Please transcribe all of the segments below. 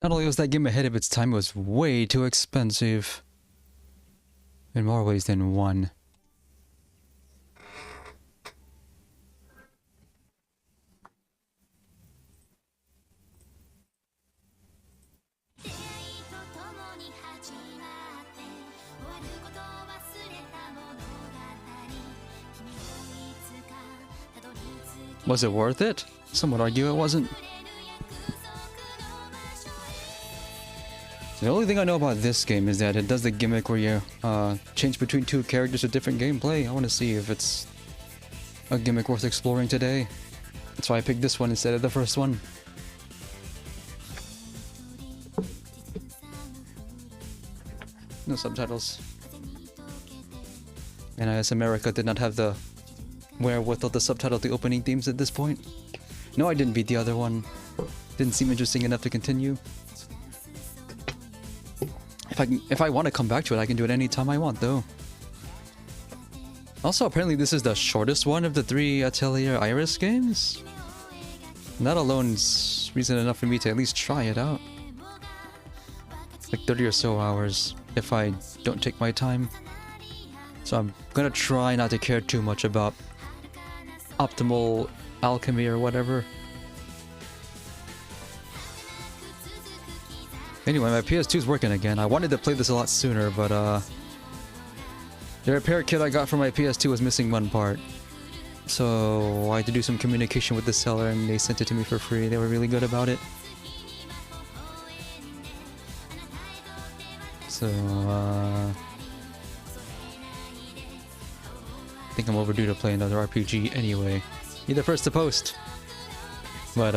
Not only was that game ahead of its time, it was way too expensive. In more ways than one. Was it worth it? Some would argue it wasn't. The only thing I know about this game is that it does the gimmick where you change between two characters with different gameplay. I want to see if it's a gimmick worth exploring today. That's why I picked this one instead of the first one. No subtitles. And I guess America did not have the wherewithal to subtitle the opening themes at this point. No, I didn't beat the other one. Didn't seem interesting enough to continue. If I want to come back to it, I can do it anytime I want, though. Also, apparently this is the shortest one of the 3 Atelier Iris games. And that alone is reason enough for me to at least try it out. Like 30 or so hours, if I don't take my time. So I'm gonna try not to care too much about optimal alchemy or whatever. Anyway, my PS2 is working again. I wanted to play this a lot sooner, but the repair kit I got for my PS2 was missing one part. So I had to do some communication with the seller and they sent it to me for free. They were really good about it. So I think I'm overdue to play another RPG anyway. Be the first to post. But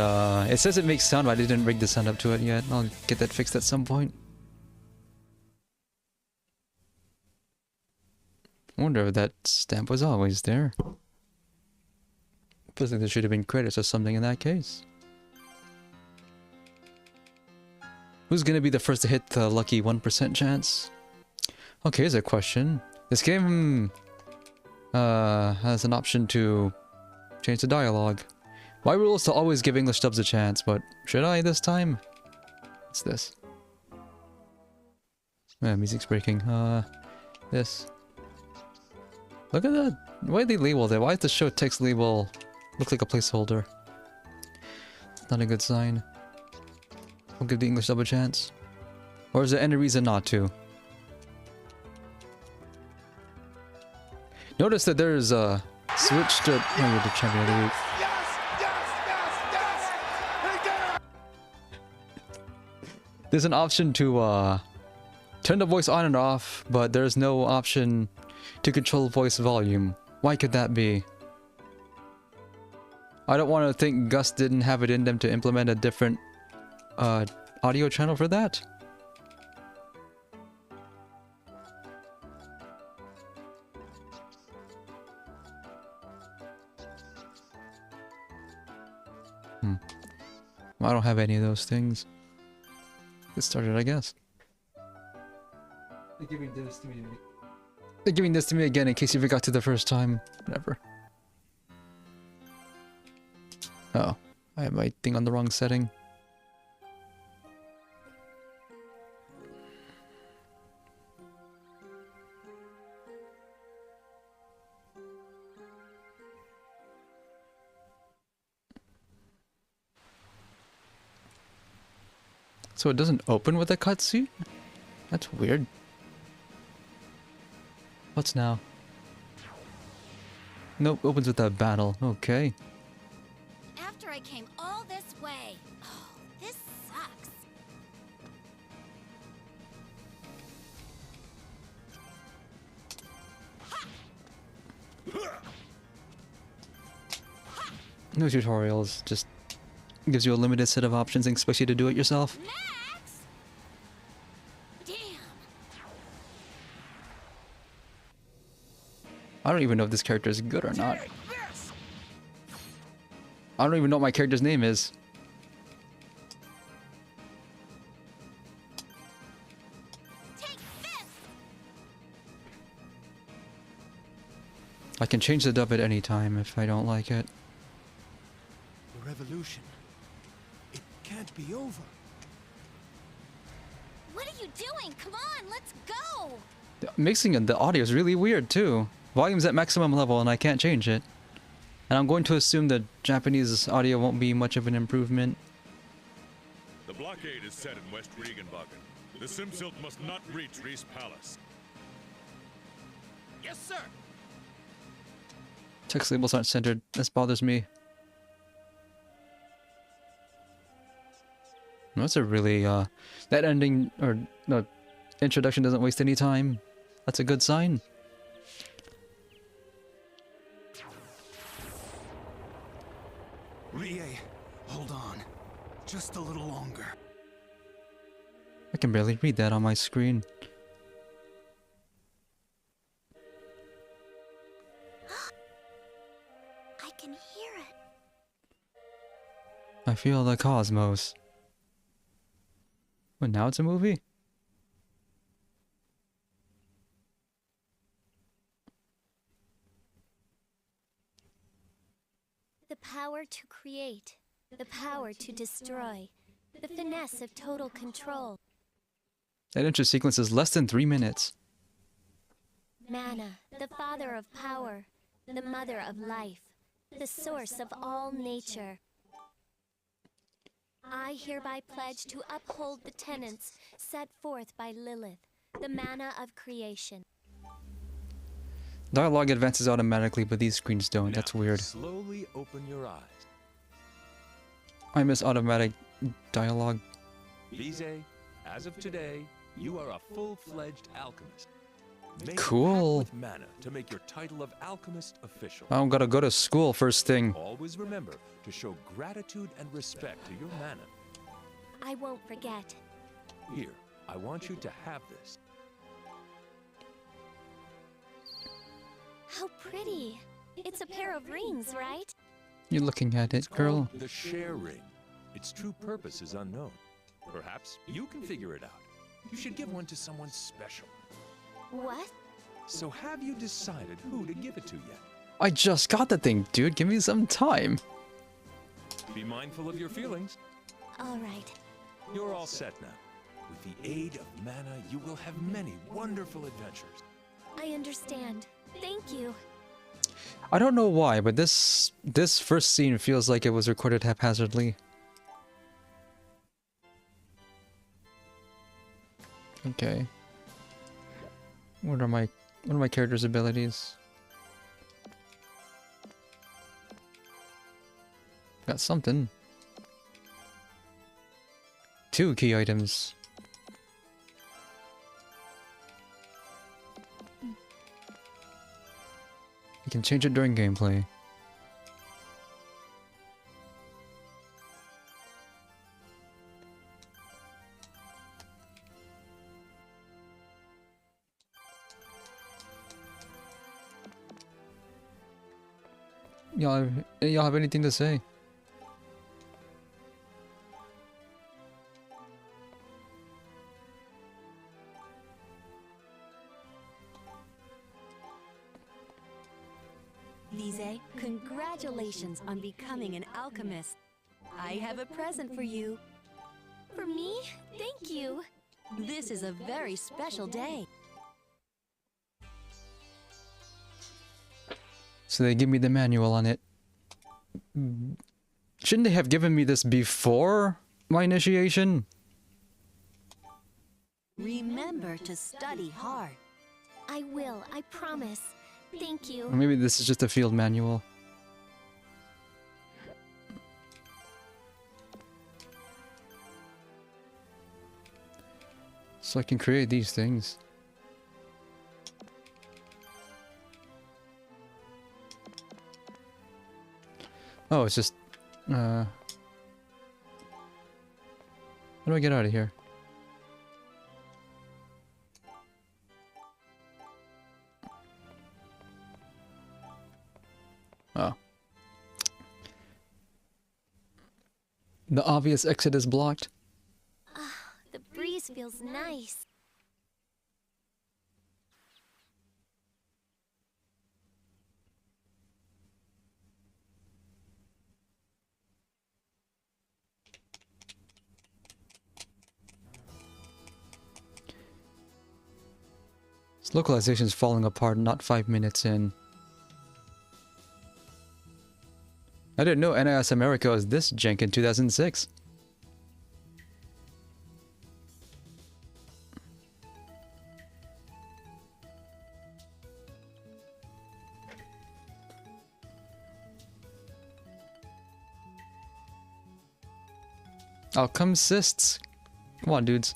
it says it makes sound, but I didn't rig the sound up to it yet. I'll get that fixed at some point. I wonder if that stamp was always there. Feels like there should have been credits or something in that case. Who's gonna be the first to hit the lucky 1% chance? Okay, here's a question. This game has an option to change the dialogue. My rule is to always give English dubs a chance, but should I this time? What's this? Yeah, music's breaking. This. Look at the way they labeled it. Why does the show text label look like a placeholder? It's not a good sign. We'll give the English dub a chance. Or is there any reason not to? Notice that there's a switch to... Oh, you're the champion of the week. There's an option to turn the voice on and off, but there's no option to control voice volume. Why could that be? I don't want to think Gus didn't have it in them to implement a different audio channel for that. Well, I don't have any of those things. Get started, I guess. They're giving this to me again in case you forgot to the first time. Whatever. Oh, I have my thing on the wrong setting. So it doesn't open with a cutscene? That's weird. What's now? Nope, opens with a battle. Okay. After I came all this way. Oh, this sucks. No tutorials, just gives you a limited set of options and expects you to do it yourself. Max? Damn. I don't even know if this character is good or not. I don't even know what my character's name is. Take this. I can change the dub at any time if I don't like it. The revolution. It can't be over. What are you doing? Come on, let's go! Mixing the audio is really weird too. Volume's at maximum level and I can't change it. And I'm going to assume that Japanese audio won't be much of an improvement. The blockade is set in West Regenbogen. The Simsilt must not reach Reese Palace. Yes, sir. Text labels aren't centered. This bothers me. That's a really, that ending, or no, introduction doesn't waste any time. That's a good sign. Rie, hold on. Just a little longer. I can barely read that on my screen. I can hear it. I feel the cosmos. Well, now it's a movie? The power to create, the power to destroy, the finesse of total control. That intro sequence is less than 3 minutes. Mana, the father of power, the mother of life, the source of all nature. I hereby pledge to uphold the tenets set forth by Lilith, the mana of creation. Dialogue advances automatically, but these screens don't. That's weird. Slowly open your eyes. I miss automatic dialogue. Lise, as of today, you are a full-fledged alchemist. Make a Cool. pact with mana to make your title of alchemist official. I don't gotta go to school first thing. Always remember to show gratitude and respect to your mana. I won't forget. Here, I want you to have this. How pretty. It's a pair of rings, right? You're looking at it, girl. Called the share ring. Its true purpose is unknown. Perhaps you can figure it out. You should give one to someone special. What? So have you decided who to give it to yet? I just got the thing, dude. Give me some time. Be mindful of your feelings. All right. You're all set now. With the aid of mana, you will have many wonderful adventures. I understand. Thank you. I don't know why, but this first scene feels like it was recorded haphazardly. Okay. What are my character's abilities? Got something. 2 key items. You can change it during gameplay. Y'all have anything to say? Lise, congratulations on becoming an alchemist. I have a present for you. For me? Thank you. This is a very special day. So they give me the manual on it. Shouldn't they have given me this before my initiation? Remember to study hard. I will, I promise. Thank you. Or maybe this is just a field manual. So I can create these things. Oh, it's just... How do I get out of here? Oh. The obvious exit is blocked. The breeze feels nice. Localization's falling apart not 5 minutes in. I didn't know NIS America was this jank in 2006. Outcome cysts. Come on, dudes.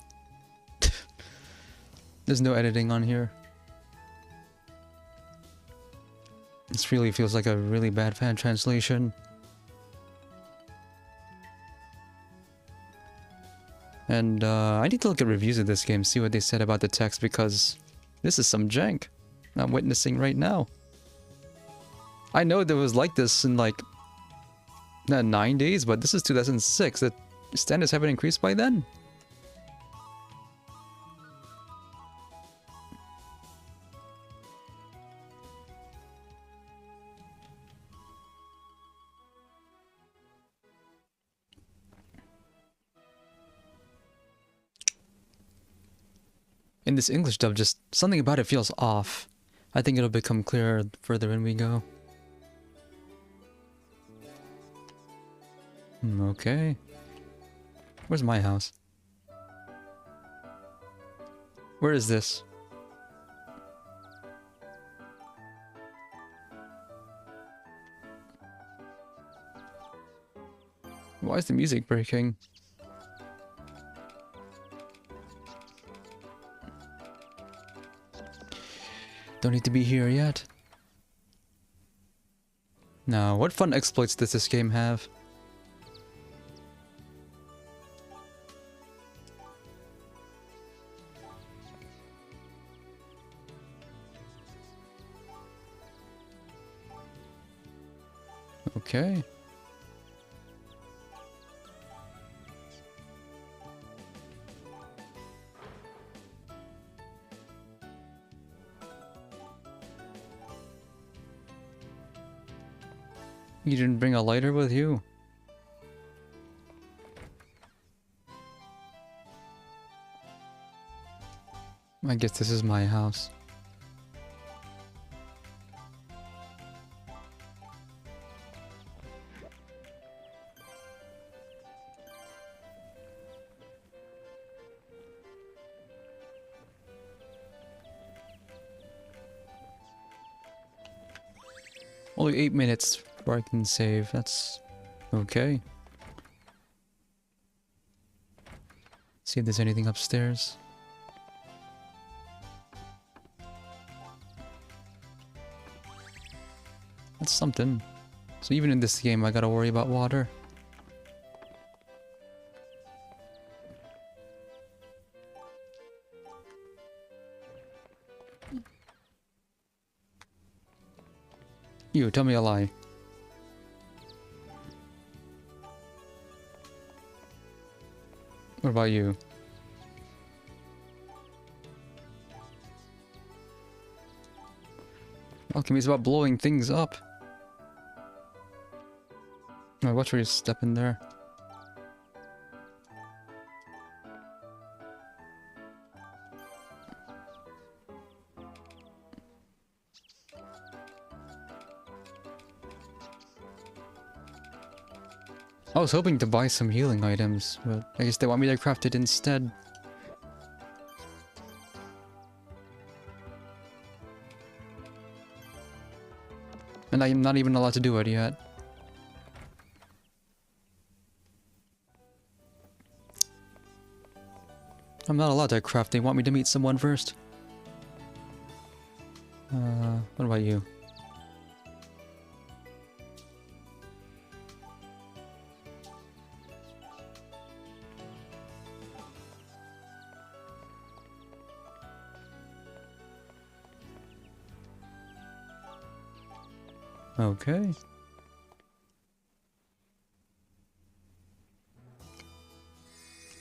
There's no editing on here. This really feels like a really bad fan translation. And I need to look at reviews of this game, see what they said about the text, because this is some jank I'm witnessing right now. I know there was like this in like 9 days, but this is 2006. The standards haven't increased by then. In this English dub, just something about it feels off. I think it'll become clearer the further in we go. Okay. Where's my house? Where is this? Why is the music breaking? Don't need to be here yet. Now, what fun exploits does this game have? Okay. You didn't bring a lighter with you? I guess this is my house. Only 8 minutes before I can save. That's okay. See if there's anything upstairs. That's something. So even in this game, I gotta worry about water. You, tell me a lie. What about you? Alchemy is about blowing things up. Oh, watch where you step in there. I was hoping to buy some healing items, but I guess they want me to craft it instead. And I am not even allowed to do it yet. I'm not allowed to craft, they want me to meet someone first. What about you? Okay.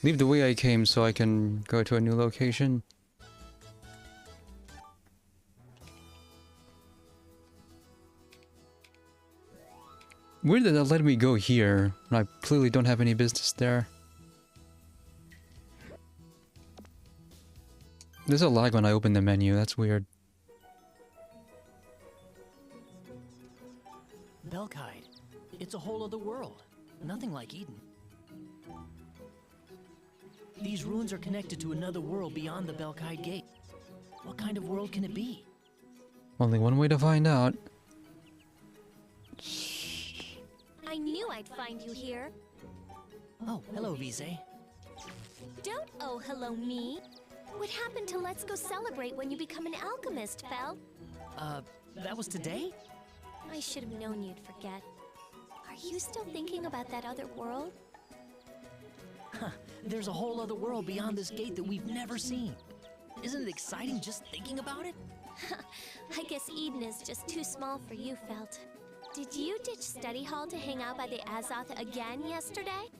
Leave the way I came so I can go to a new location. Weird that let me go here, when I clearly don't have any business there. There's a lag when I open the menu, that's weird. Belkide. It's a whole other world. Nothing like Eden. These ruins are connected to another world beyond the Belkide Gate. What kind of world can it be? Only one way to find out. I knew I'd find you here. Oh, hello, Vise. Don't oh hello me. What happened to let's go celebrate when you become an alchemist, Fel? That was today? I should have known you'd forget. Are you still thinking about that other world? Huh, there's a whole other world beyond this gate that we've never seen. Isn't it exciting just thinking about it? I guess Eden is just too small for you, Felt. Did you ditch study hall to hang out by the Azoth again yesterday?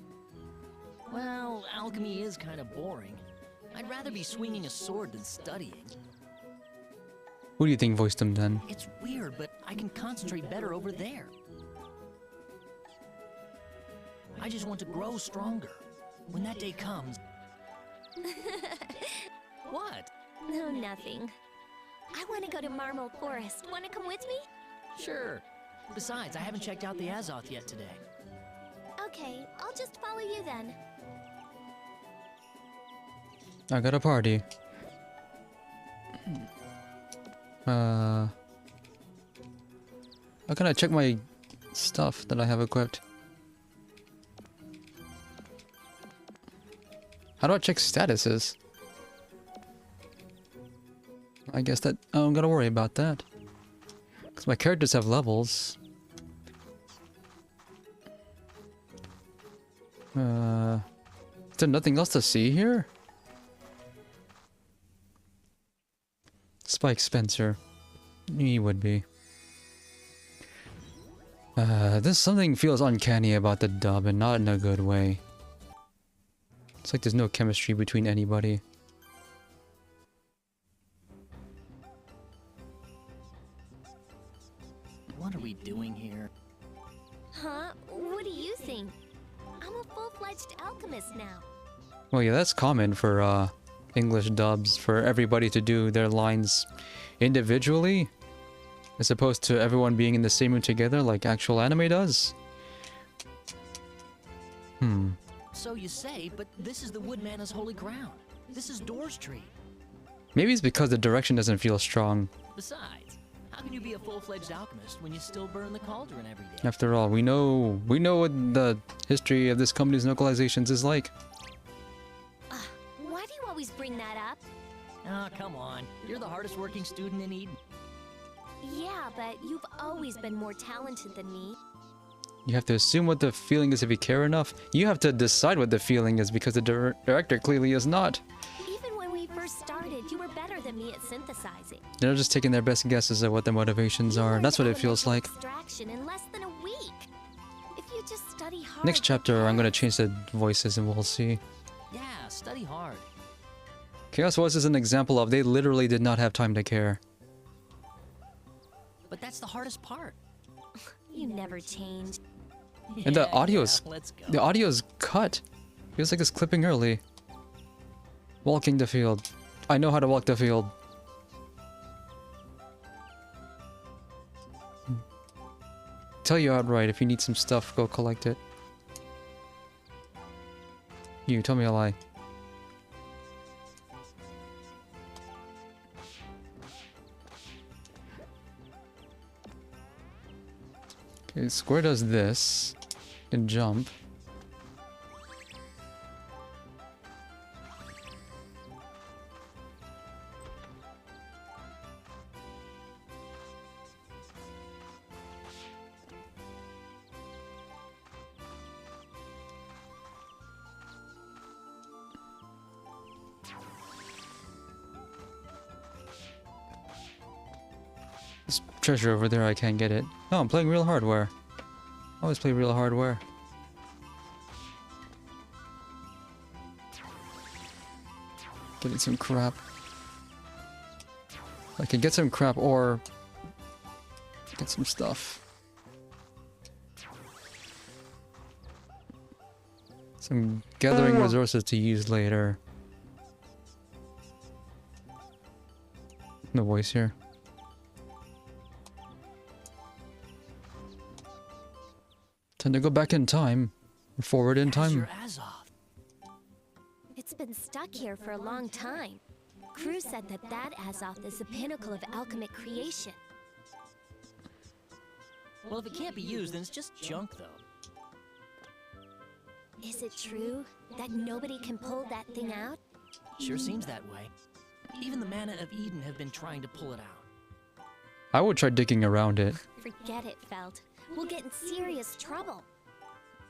Well, alchemy is kind of boring. I'd rather be swinging a sword than studying. Who do you think voiced him then? It's weird, but I can concentrate better over there. I just want to grow stronger. When that day comes... What? No, nothing. I want to go to Marble Forest. Want to come with me? Sure. Besides, I haven't checked out the Azoth yet today. Okay, I'll just follow you then. I got a party. How can I check my stuff that I have equipped? How do I check statuses? I guess that I don't gotta worry about that. Because my characters have levels. Is there nothing else to see here? Spike Spencer. He would be. This something feels uncanny about the dub and not in a good way. It's like there's no chemistry between anybody. What are we doing here? Huh? What do you think? I'm a full-fledged alchemist now. Well, yeah, that's common for English dubs, for everybody to do their lines individually, as opposed to everyone being in the same room together like actual anime does. So you say, but this is the Woodmana's holy ground. This is Door's tree. Maybe it's because the direction doesn't feel strong. Besides, how can you be a full-fledged alchemist when you still burn the cauldron every day? After all, we know what the history of this company's localizations is like. Why do you always bring that up? Oh, come on. You're the hardest working student in Eden. Yeah, but you've always been more talented than me. You have to assume what the feeling is if you care enough. You have to decide what the feeling is because the director clearly is not. Even when we first started, you were better than me at synthesizing. They're just taking their best guesses at what their motivations are. That's what it feels like. Extraction in less than a week. If you just study hard. Next chapter, I'm gonna change the voices and we'll see. Yeah, study hard. Chaos Voice is an example of they literally did not have time to care. But that's the hardest part. You never change. And the Yeah, audio's let's go. the audio's cut. Feels like it's clipping early. Walking the field. I know how to walk the field. Tell you outright, if you need some stuff, go collect it. You, tell me a lie. Okay, Square does this. Can jump. This treasure over there, I can't get it. Oh, I'm playing real hardware. I always play real hardware. Getting some crap. I can get some crap or get some stuff. Some gathering resources to use later. the voice here. Time to go back in time. Or forward in time. Azure Azoth. It's been stuck here for a long time. Crew said that Azoth is the pinnacle of alchemic creation. Well, if it can't be used, then it's just junk, though. Is it true that nobody can pull that thing out? Sure seems that way. Even the Mana of Eden have been trying to pull it out. I would try digging around it. Forget it, Felt. We'll get in serious trouble.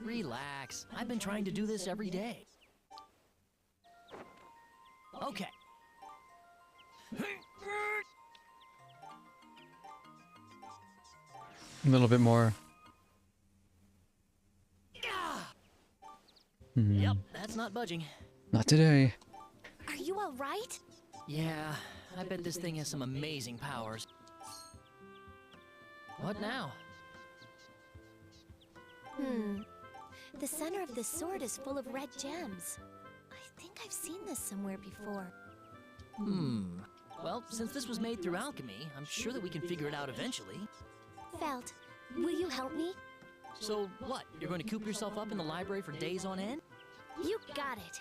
Relax. I've been trying to do this every day. Okay. A little bit more. Yep, that's not budging. Not today. Are you all right? Yeah, I bet this thing has some amazing powers. What now? The center of the sword is full of red gems. I think I've seen this somewhere before. Well, since this was made through alchemy, I'm sure that we can figure it out eventually. Felt, will you help me? So, what? You're going to coop yourself up in the library for days on end? You got it.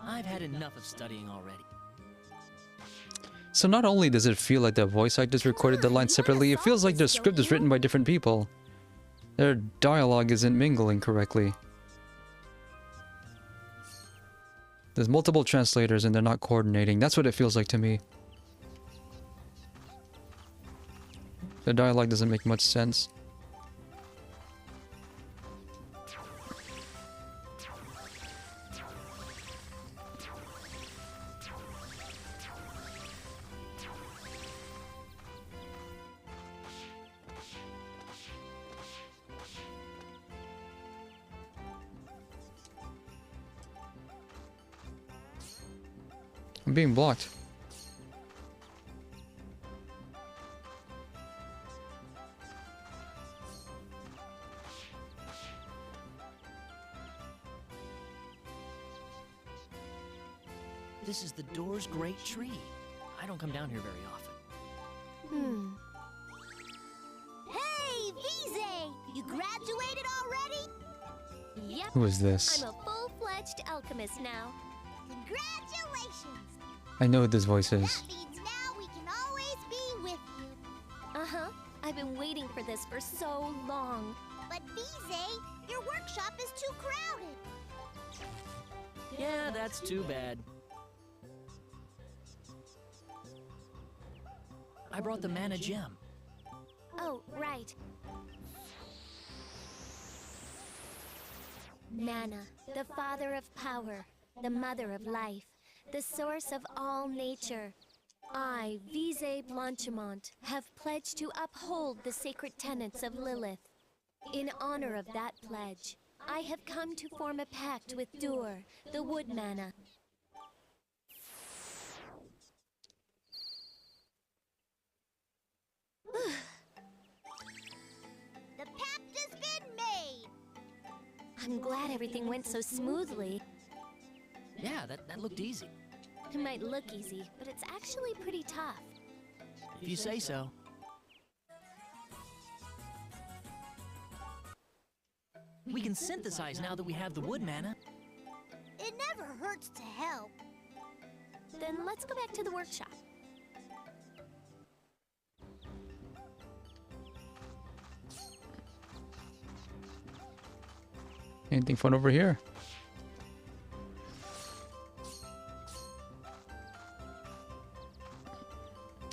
I've had enough of studying already. So not only does it feel like the voice actors recorded the lines separately, it feels like the script is written by different people. Their dialogue isn't mingling correctly. There's multiple translators and they're not coordinating. That's what it feels like to me. The dialogue doesn't make much sense. I'm being blocked. This is the door's great tree. I don't come down here very often. Hey, Vize! You graduated already? Yep. Who is this? I'm a full-fledged alchemist now. Congratulations! I know who this voice is. That means now we can always be with you. Uh-huh. I've been waiting for this for so long. But Vize, your workshop is too crowded. Yeah, that's too bad. I brought the Mana Gem. Oh, right. Mana, the father of power, the mother of life, the source of all nature. I, Vize Blanchimont, have pledged to uphold the sacred tenets of Lilith. In honor of that pledge, I have come to form a pact with Dur, the Wood Mana. The pact has been made! I'm glad everything went so smoothly. Yeah, that looked easy. It might look easy, but it's actually pretty tough. If you say so. We can synthesize now that we have the wood mana. It never hurts to help. Then let's go back to the workshop. Anything fun over here?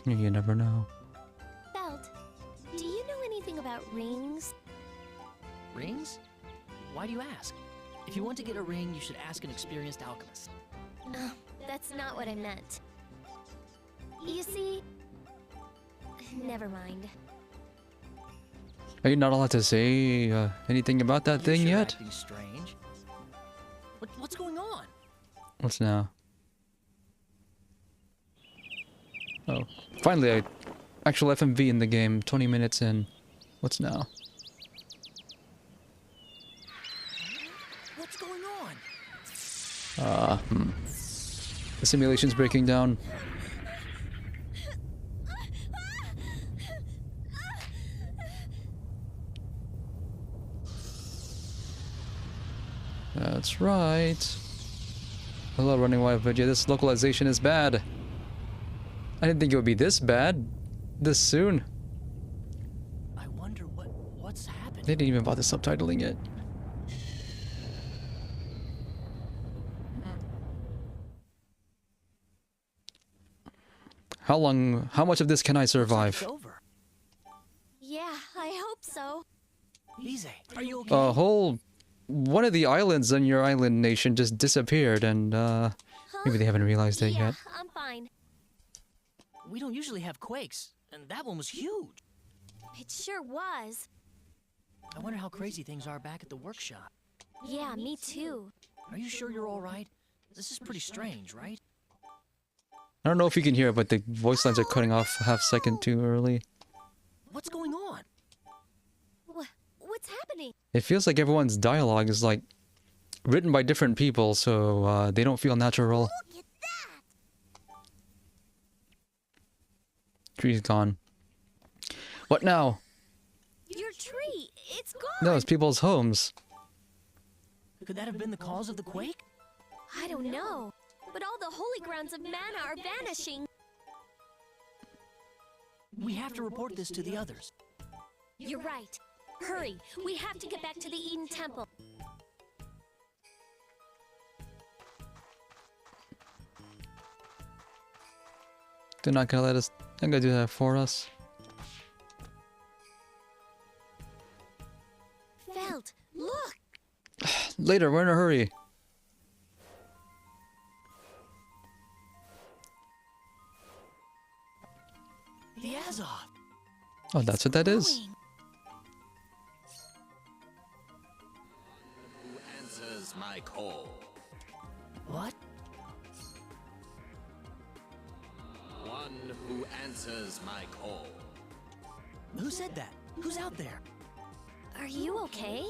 You never know. Belt, do you know anything about rings? Rings? Why do you ask? If you want to get a ring, you should ask an experienced alchemist. That's not what I meant. You see... Never mind. Are you not allowed to say anything about that thing You're yet? acting strange. What's going on? What's now? Oh, finally, actual FMV in the game. 20 minutes in. What's now? What's going on? The simulation's breaking down. That's right. Hello, Running Wild Video. This localization is bad. I didn't think it would be this bad. This soon. I wonder what's happening. They didn't even bother subtitling it. How much of this can I survive? It's over. Yeah, I hope so. Lise, are you okay? A whole... One of the islands on your island nation just disappeared and, maybe they haven't realized it Yeah, yet. I'm fine. We don't usually have quakes, and that one was huge. It sure was. I wonder how crazy things are back at the workshop. Yeah, me too. Are you sure you're all right? This is pretty strange, right? I don't know if you can hear it, but the voice lines are cutting off a half second too early. What's going on? What's happening? It feels like everyone's dialogue is like written by different people, so they don't feel natural. Look at that! Tree's gone. What now? Your tree, it's gone! No, it's people's homes. Could that have been the cause of the quake? I don't know, but all the holy grounds of mana are vanishing. We have to report this to the others. You're right. Hurry, we have to get back to the Eden Temple. They're not gonna let us... They're gonna do that for us. Felt, look! Later, we're in a hurry. The Azov! Oh, that's what that is. Glowing. Who answers my call? What? One who answers my call. Who said that? Who's out there? Are you okay?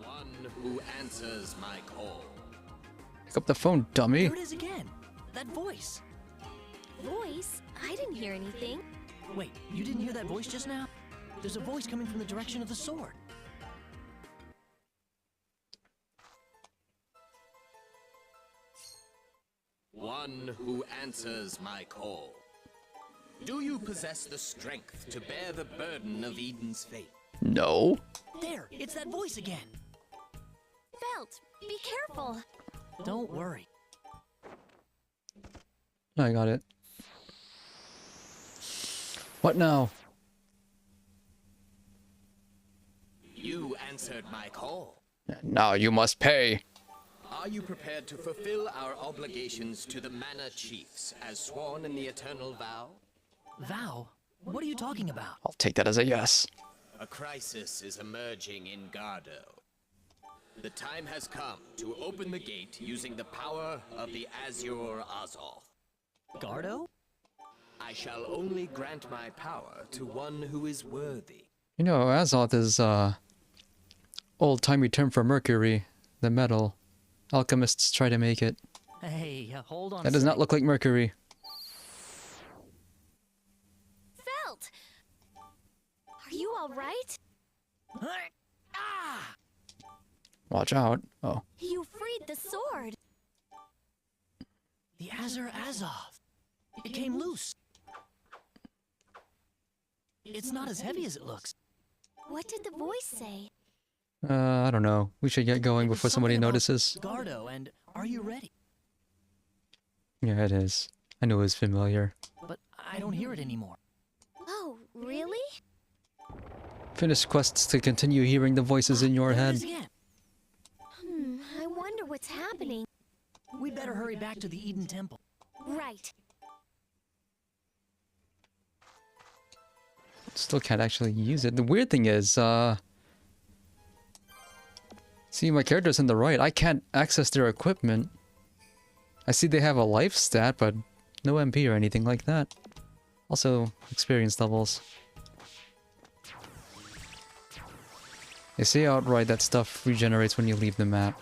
One who answers my call. Pick up the phone, dummy. There it is again. That voice. Voice? I didn't hear anything. Wait, you didn't hear that voice just now? There's a voice coming from the direction of the sword. One who answers my call. Do you possess the strength to bear the burden of Eden's fate? No. There, it's that voice again. Felt, be careful. Don't worry. I got it. What now? You answered my call. Now you must pay. Are you prepared to fulfill our obligations to the Mana Chiefs as sworn in the Eternal Vow? Vow? What are you talking about? I'll take that as a yes. A crisis is emerging in Gardo. The time has come to open the gate using the power of the Azure Azov. Gardo? I shall only grant my power to one who is worthy. You know, Azoth is, old-timey term for mercury, the metal. Alchemists try to make it. Hey, hold on. That does not look like mercury. Felt! Are you alright? Ah! Watch out. Oh. You freed the sword. The Azure Azov. It came loose. It's not as heavy as it looks. What did the voice say? I don't know. We should get going It was before somebody something about notices. Gardo, and are you ready? Yeah, it is. I knew it was familiar. But I don't hear it anymore. Oh, really? Finish quests to continue hearing the voices in your There it head. is again. I wonder what's happening. We better hurry back to the Eden Temple. Right. Still can't actually use it. The weird thing is, see, my character's on the right. I can't access their equipment. I see they have a life stat, but no MP or anything like that. Also, experience levels. They say outright that stuff regenerates when you leave the map.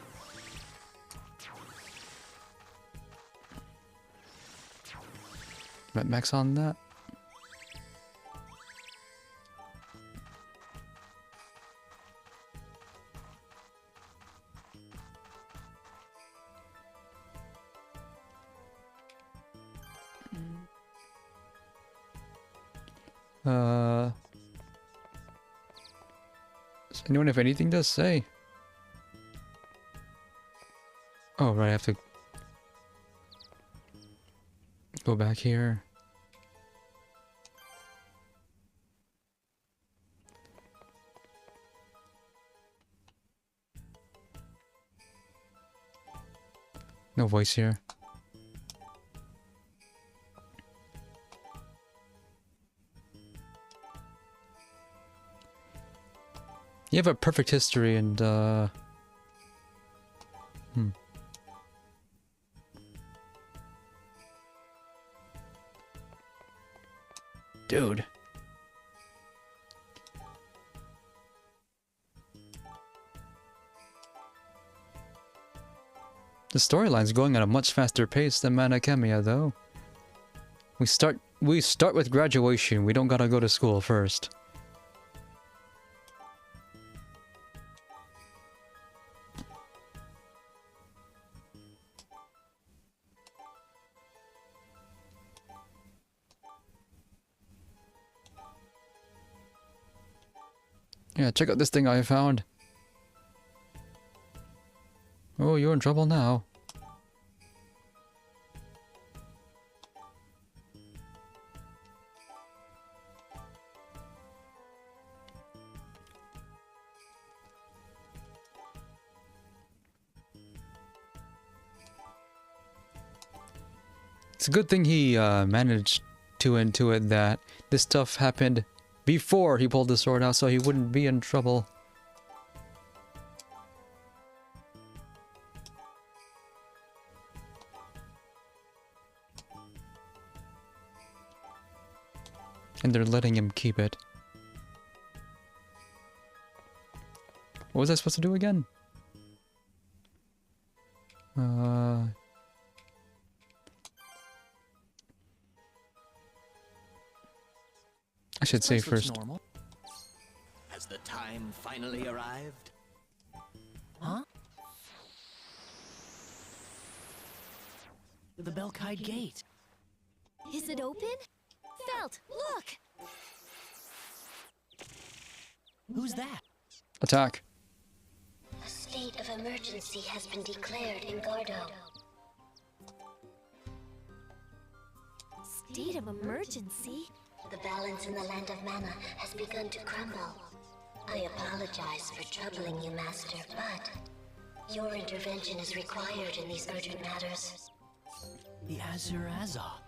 Red max on that? Does anyone have anything to say? Oh, right, I have to go back here. No voice here. You have a perfect history and, Dude. The storyline's going at a much faster pace than Manakemia, though. We start with graduation. We don't gotta go to school first. Yeah, check out this thing I found. Oh, you're in trouble now. It's a good thing he managed to intuit that this stuff happened before he pulled the sword out so he wouldn't be in trouble. And they're letting him keep it. What was I supposed to do again? I should say first. Normal. Has the time finally arrived? Huh? The Belkide Gate. Is it open? Felt, look! Who's that? Attack. A state of emergency has been declared in Gardo. State of emergency? The balance in the land of mana has begun to crumble. I apologize for troubling you, Master, but your intervention is required in these urgent matters. The Azure Azoth.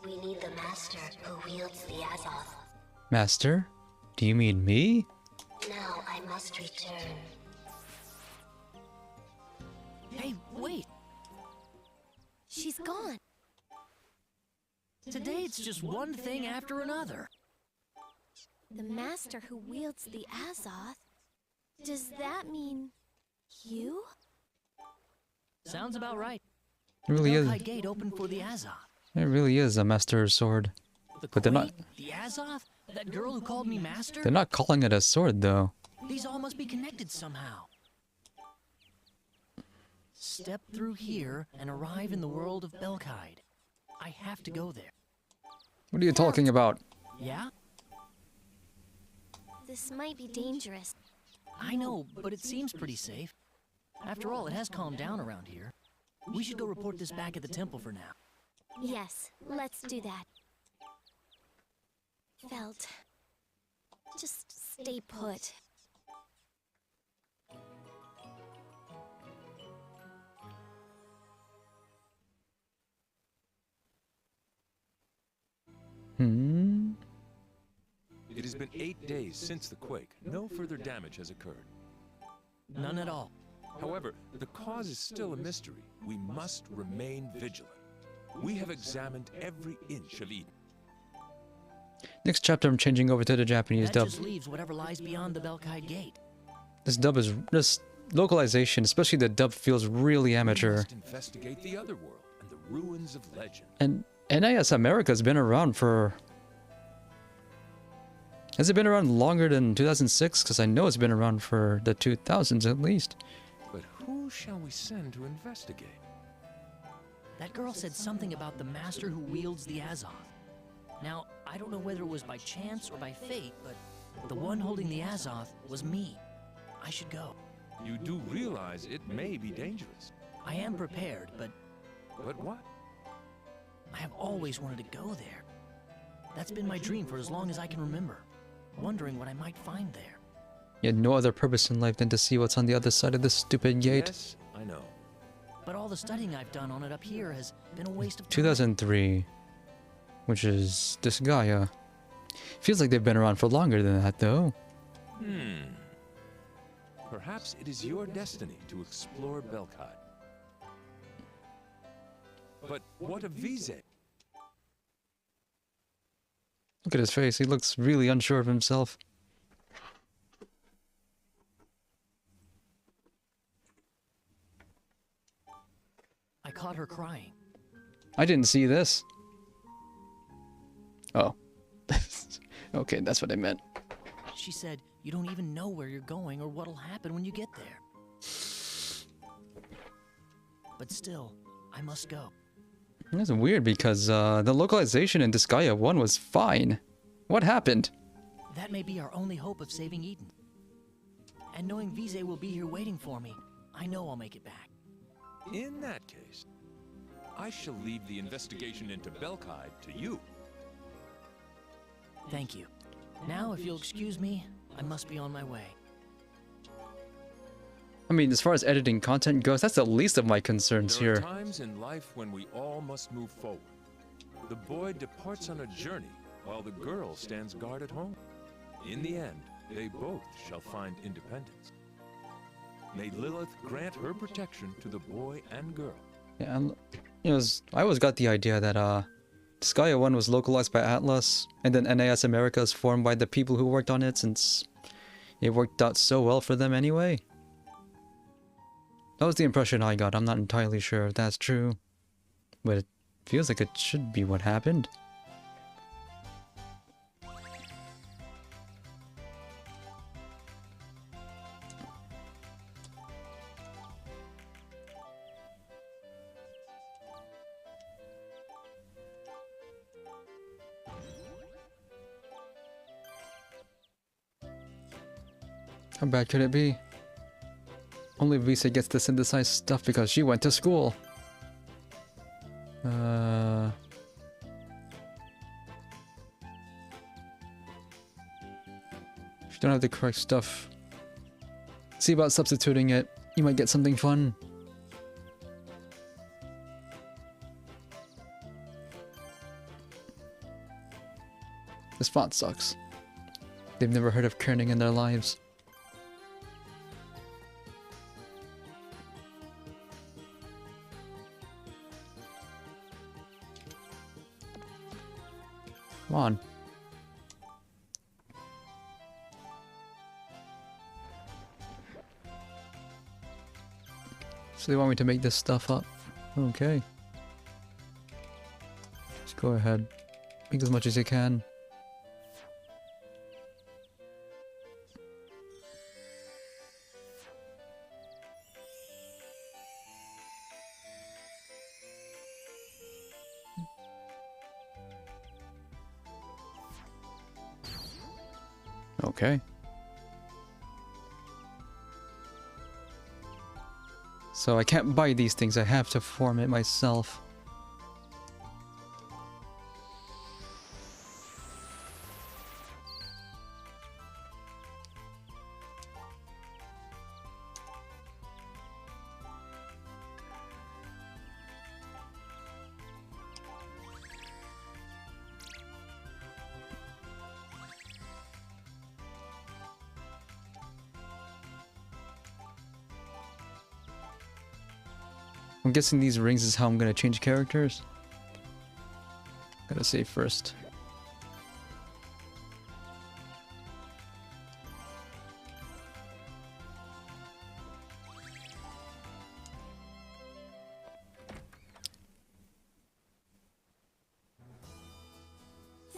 We need the Master who wields the Azoth. Master? Do you mean me? Now I must return. Hey, wait! She's gone. Today it's just one thing after another. The Master who wields the Azoth? Does that mean you? Sounds about right. It really the is. Belkide Gate open for the Azoth. It really is a Master's sword. The But they're not. Queen, the Azoth, that girl who called me Master. They're not calling it a sword, though. These all must be connected somehow. Step through here and arrive in the world of Belkide. I have to go there. What are you talking about? Yeah? This might be dangerous. I know, but it seems pretty safe. After all, it has calmed down around here. We should go report this back at the temple for now. Yes, let's do that. Felt. Just stay put. It has been 8 days since the quake. No further damage has occurred. None at all. However, the cause is still a mystery. We must remain vigilant. We have examined every inch of Eden. Next chapter, I'm changing over to the Japanese That dub. just leaves whatever lies beyond the Belkide Gate. This localization, especially the dub, feels really We amateur. must investigate the other world and the ruins of legend. And NIS America's been around for... Has it been around longer than 2006? Because I know it's been around for the 2000s at least. But who shall we send to investigate? That girl said something about the Master who wields the Azoth. Now, I don't know whether it was by chance or by fate, but the one holding the Azoth was me. I should go. You do realize it may be dangerous. I am prepared, but But what? I have always wanted to go there. That's been my dream for as long as I can remember, wondering what I might find there. You had no other purpose in life than to see what's on the other side of this stupid gate. Yes, I know. But all the studying I've done on it up here has been a waste of time. 2003, which is this Gaia. Feels like they've been around for longer than that, though. Perhaps it is your destiny to explore Belkai. But what of Vise? Look at his face. He looks really unsure of himself. I caught her crying. I didn't see this. Oh. Okay, that's what I meant. She said, you don't even know where you're going or what'll happen when you get there. But still, I must go. That's weird because the localization in Disgaea 1 was fine. What happened? That may be our only hope of saving Eden. And knowing Vise will be here waiting for me, I know I'll make it back. In that case, I shall leave the investigation into Belkai to you. Thank you. Now, if you'll excuse me, I must be on my way. I mean, as far as editing content goes, that's the least of my concerns There are here. times in life when we all must move forward. The boy departs on a journey, while the girl stands guard at home. In the end, they both shall find independence. May Lilith grant her protection to the boy and girl. Yeah, and, I always got the idea that Disgaea 1 was localized by Atlas, and then NAS America is formed by the people who worked on it, since it worked out so well for them anyway. That was the impression I got. I'm not entirely sure if that's true, but it feels like it should be what happened. How bad could it be? Only Visa gets to synthesize stuff because she went to school. If you don't have the correct stuff, see about substituting it. You might get something fun. This font sucks. They've never heard of kerning in their lives. Come on. So they want me to make this stuff up. Okay. Just go ahead. Make as much as you can. Okay. So I can't buy these things, I have to form it myself. I'm guessing these rings is how I'm gonna change characters. Gotta save first.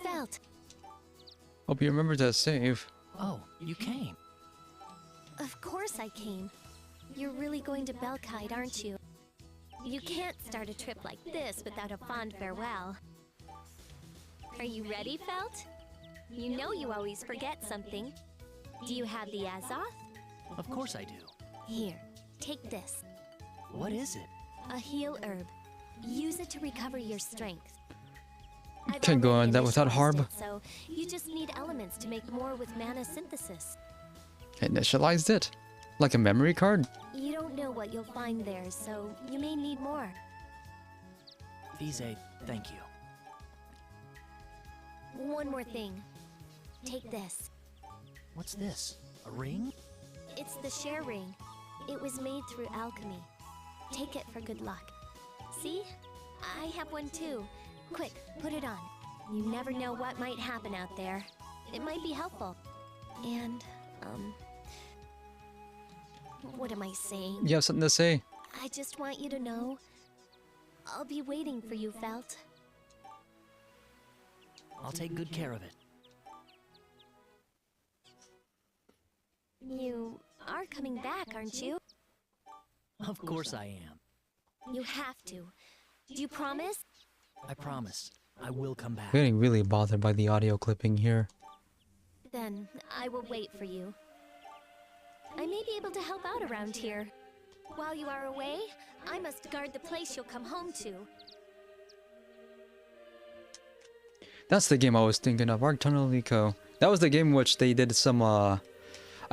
Felt. Hope you remember to save. Oh, you came. Of course I came. You're really going to Belkite, aren't you? You can't start a trip like this without a fond farewell. Are you ready, Felt? You know you always forget something. Do you have the Azoth? Of course I do. Here, take this. What is it? A heal herb. Use it to recover your strength. I've Can't go already on that without initialized harm. it, so you just need elements to make more with mana synthesis. Initialized it? Like a memory card? You don't know what you'll find there, so you may need more. Vise, thank you. One more thing. Take this. What's this? A ring? It's the share ring. It was made through alchemy. Take it for good luck. See? I have one too. Quick, put it on. You never know what might happen out there. It might be helpful. And, what am I saying? You have something to say? I just want you to know, I'll be waiting for you, Felt. I'll take good care of it. You are coming back, aren't you? Of course I am. You have to. Do you promise? I promise. I will come back. I'm getting really bothered by the audio clipping here. Then I will wait for you. I may be able to help out around here. While you are away, I must guard the place you'll come home to. That's the game I was thinking of, Arc Tunnel Eco. That was the game in which they did some, I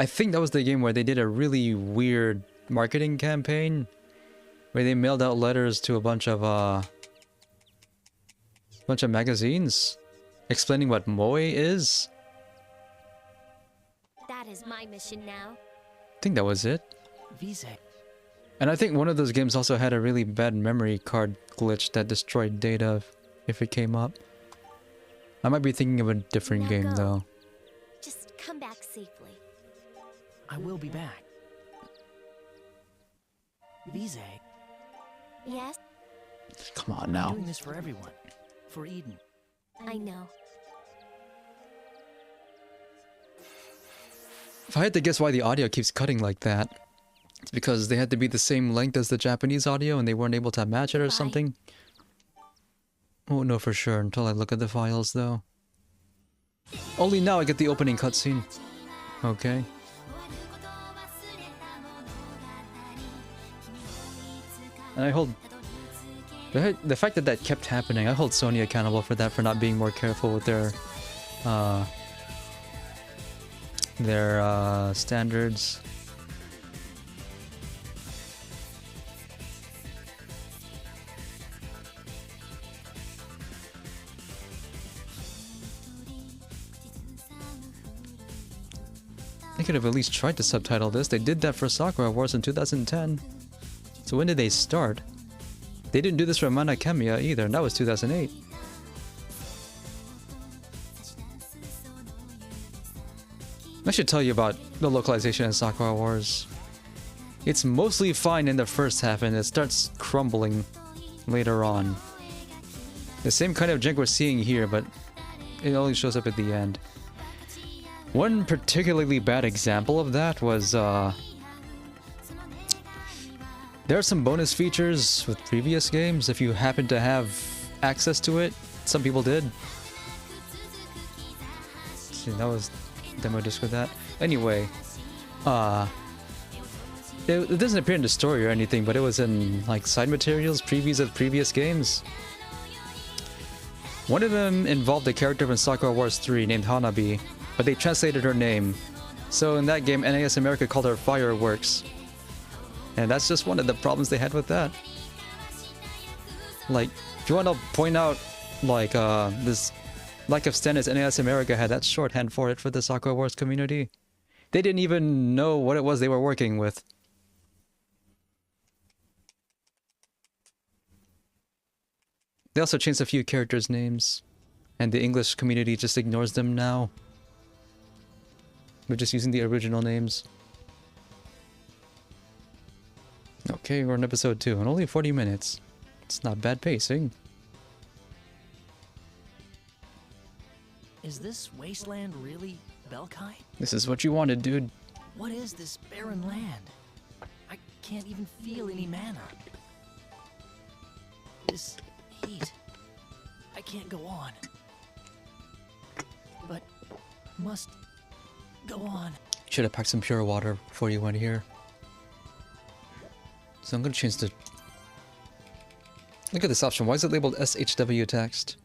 think that was the game where they did a really weird marketing campaign. Where they mailed out letters to a bunch of magazines. Explaining what Moe is. That is my mission now. I think that was it. Vise. And I think one of those games also had a really bad memory card glitch that destroyed data if it came up. I might be thinking of a different Now game go. though. Just come back safely. I will be back. Vise, Yes, Come on I'm now. doing this for everyone. For Eden. I know. If I had to guess why the audio keeps cutting like that, it's because they had to be the same length as the Japanese audio and they weren't able to match it or Bye. something. Won't know for sure until I look at the files though. Only now I get the opening cutscene. Okay. And I hold... The fact that that kept happening, I hold Sony accountable for that, for not being more careful with their standards. They could have at least tried to subtitle this. They did that for Sakura Wars in 2010. So when did they start? They didn't do this for Mana Khemia either, and that was 2008. I should tell you about the localization in Sakura Wars. It's mostly fine in the first half and it starts crumbling later on. The same kind of jank we're seeing here, but it only shows up at the end. One particularly bad example of that was, there are some bonus features with previous games if you happen to have access to it. Some people did. See, that was demo disc with that. Anyway, it doesn't appear in the story or anything, but it was in like side materials, previews of previous games. One of them involved a character from Sakura Wars 3 named Hanabi, but they translated her name. So in that game, NAS America called her Fireworks. And that's just one of the problems they had with that. Like, if you want to point out, like, this lack of standards NAS America had that shorthand for it for the Sakura Wars community. They didn't even know what it was they were working with. They also changed a few characters' names, and the English community just ignores them now. We're just using the original names. Okay, we're on episode 2, and only 40 minutes. It's not bad pacing. Is this wasteland really Belkai? This is what you wanted, dude. What is this barren land? I can't even feel any mana. This heat. I can't go on. must go on. Should have packed some pure water before you went here. So I'm gonna change the... Look at this option. Why is it labeled SHW text?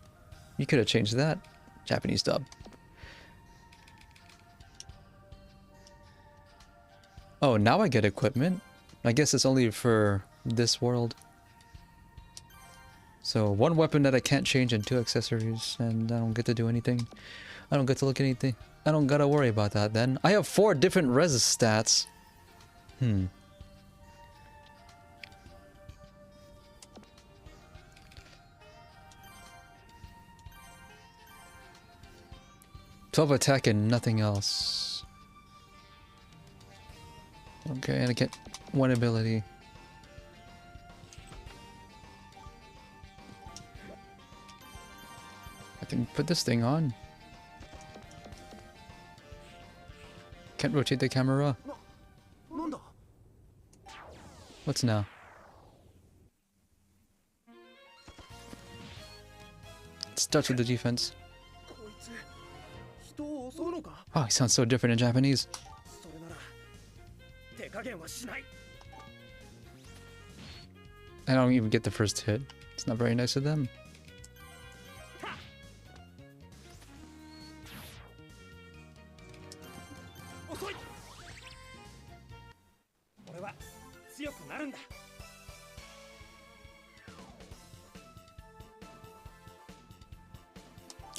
You could have changed that. Japanese dub. Oh, now I get equipment. I guess it's only for this world. So 1 weapon that I can't change and 2 accessories, and I don't get to do anything. I don't get to look at anything. I don't gotta worry about that then. I have 4 different res stats. 12 attack and nothing else. Okay, and I get 1 ability. I can put this thing on. Can't rotate the camera. What's now? It starts with the defense. Oh, he sounds so different in Japanese. I don't even get the first hit. It's not very nice of them.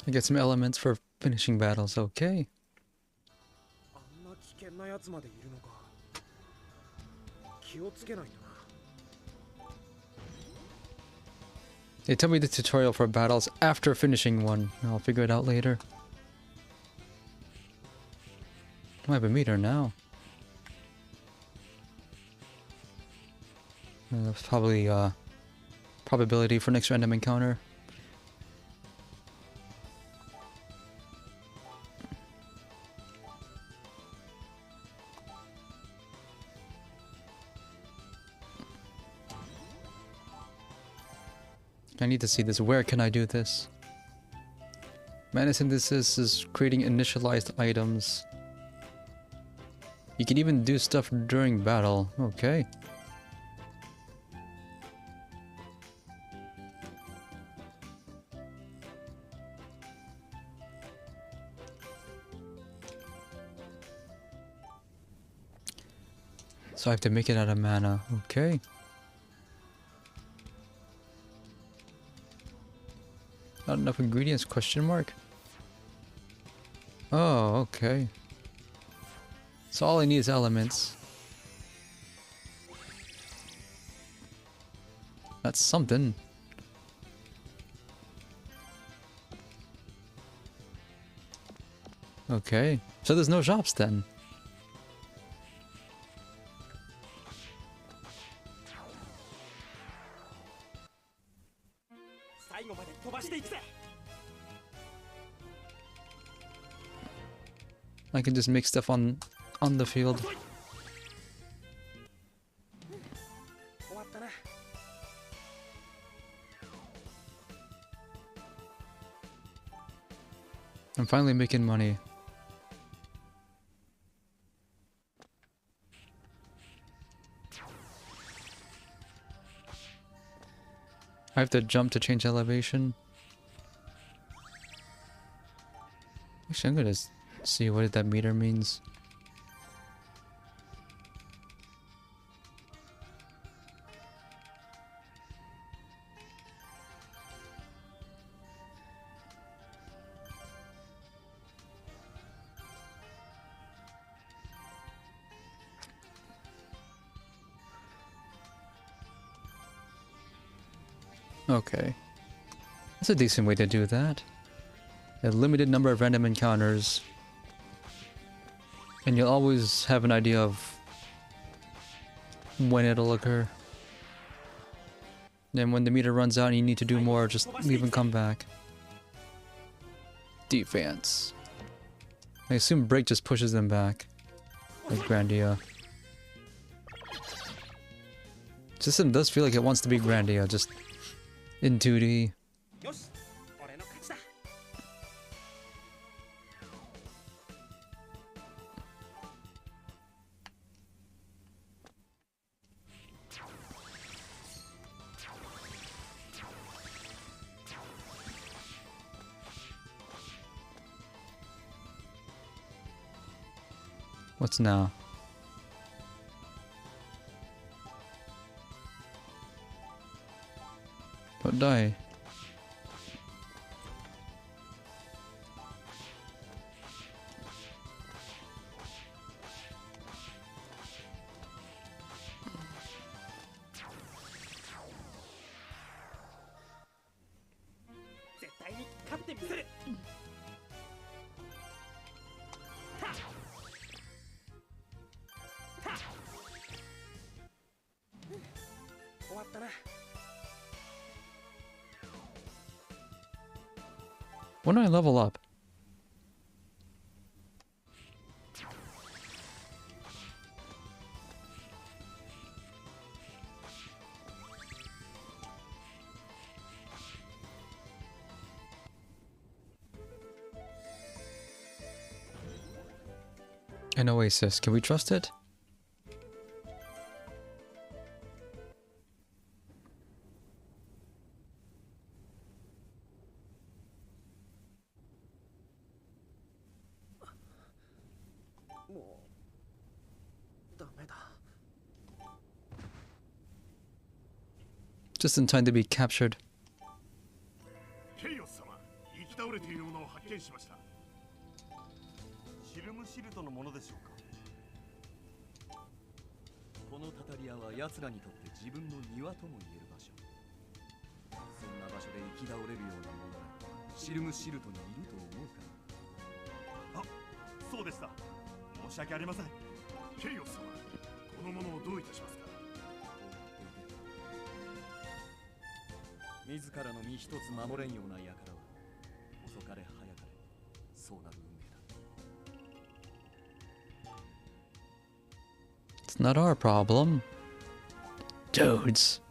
I get some elements for finishing battles, okay. They tell me the tutorial for battles after finishing one. I'll figure it out later. I have a meter now. That's probably probability for next random encounter. I need to see this. Where can I do this? Mana synthesis is creating initialized items. You can even do stuff during battle. Okay. So I have to make it out of mana. Okay. Not enough ingredients, question mark? Oh, okay. So all I need is elements. That's something. Okay. So there's no shops then. I can just make stuff on the field. I'm finally making money. I have to jump to change elevation. Actually, I'm gonna see what that meter means. Okay. That's a decent way to do that. A limited number of random encounters. And you'll always have an idea of when it'll occur. Then when the meter runs out and you need to do more, just leave and come back. Defense. I assume break just pushes them back. Like Grandia. System does feel like it wants to be Grandia, just in 2D. What's now? Don't die. When do I level up? An oasis. Can we trust it? Just in time to be captured. ケイオス様、生き倒れているものを発見しました。シルムシルトのものでしょうか。このタタリアは奴らにとって自分の庭とも言える場所。そんな場所で生き倒れるようなものがシルムシルトにいると思うか。あ、そうでした。申し訳ありません。ケイオス様、このものをどういたしますか。自らの身一つ守れんような輩は遅かれ早かれそうなる運命だ。 It's not our problem. Dudes.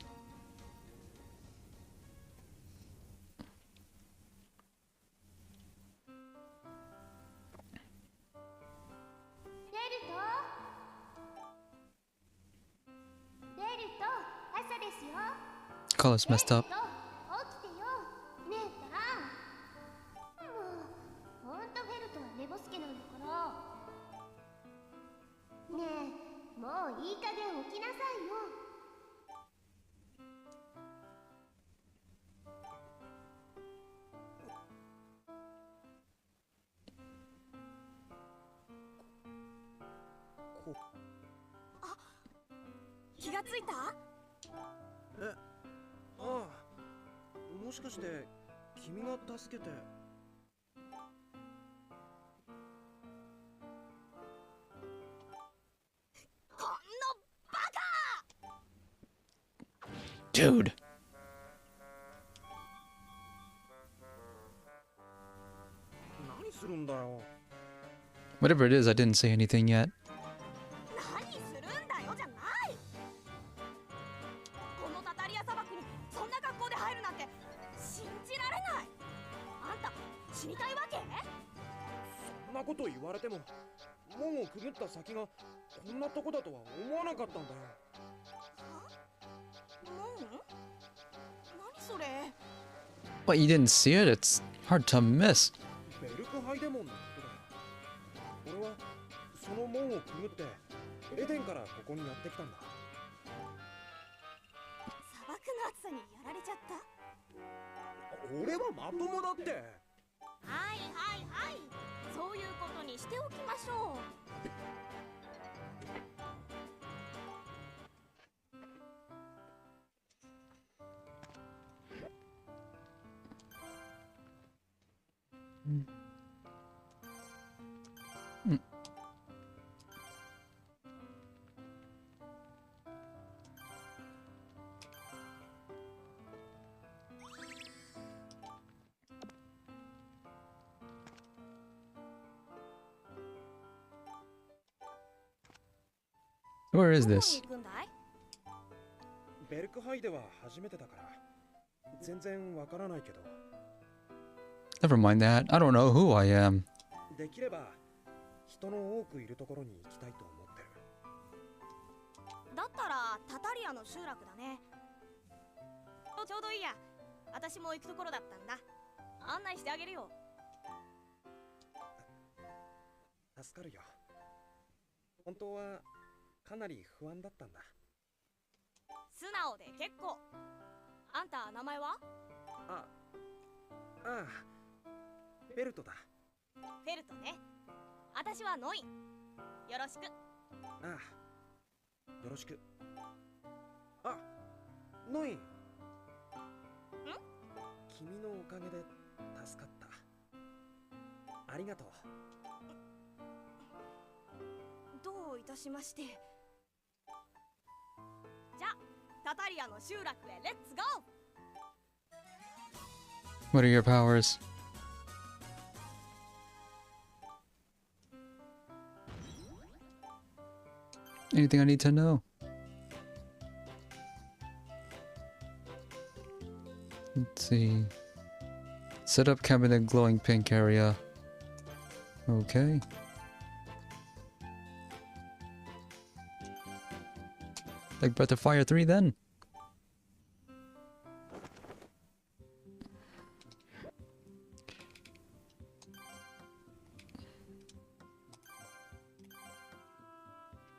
Call us messed up. 気がついた？え、ああ、もしかして君が助けて。こんなバカ！Dude. Whatever it is, I didn't say anything yet. 何するんだよじゃない。このタタリア砂漠にそんな格好で入るなんて信じられない。あんた死にたいわけ？そんなこと言われても、門をくぐった先がこんなとこだとは思わなかったんだよ。門？何それ？ But you didn't see it? It's hard to miss. ベルクハイデモンのことだ。俺はその門をくぐってエデンからここにやってきたんだ。砂漠の暑さにやられちゃった？俺はまともだって。はいはいはい、そういうことにしておきましょう。Where is this? ベルクハイでは初めてだから全然わからないけど。Never mind that. I don't know who I am. できれば人の多くいるところに行きたいと思ってる。だったらタタリアの集落だね。ちょうどいいや。私も行くところだったんだ。案内してあげるよ。助かるよ。本当はかなり不安だったんだ。素直で結構。あんた名前は？ああ、ベルトだ。フェルトね。私はノイン。よろしく。ああ、よろしく。あ、ノイン。君のおかげで助かった。ありがとう。どういたしまして。じゃあ、タタリアの集落へレッツゴー。 What are your powers? Anything I need to know? Let's see. Set up camp in the glowing pink area. Okay. Like Breath of Fire 3 then.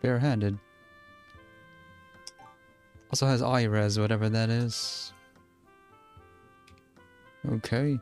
Barehanded. Also has Iris, whatever that is. Okay.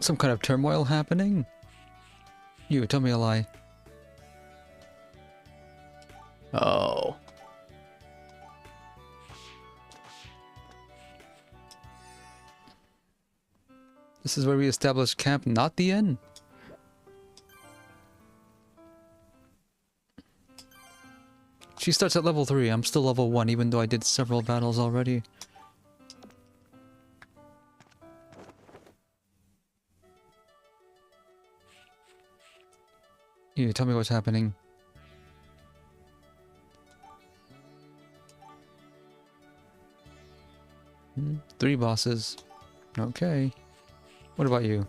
Some kind of turmoil happening? You, tell me a lie. Oh. This is where we establish camp, not the inn? She starts at level 3, I'm still level 1 even though I did several battles already. You tell me what's happening. Three bosses. Okay. What about you?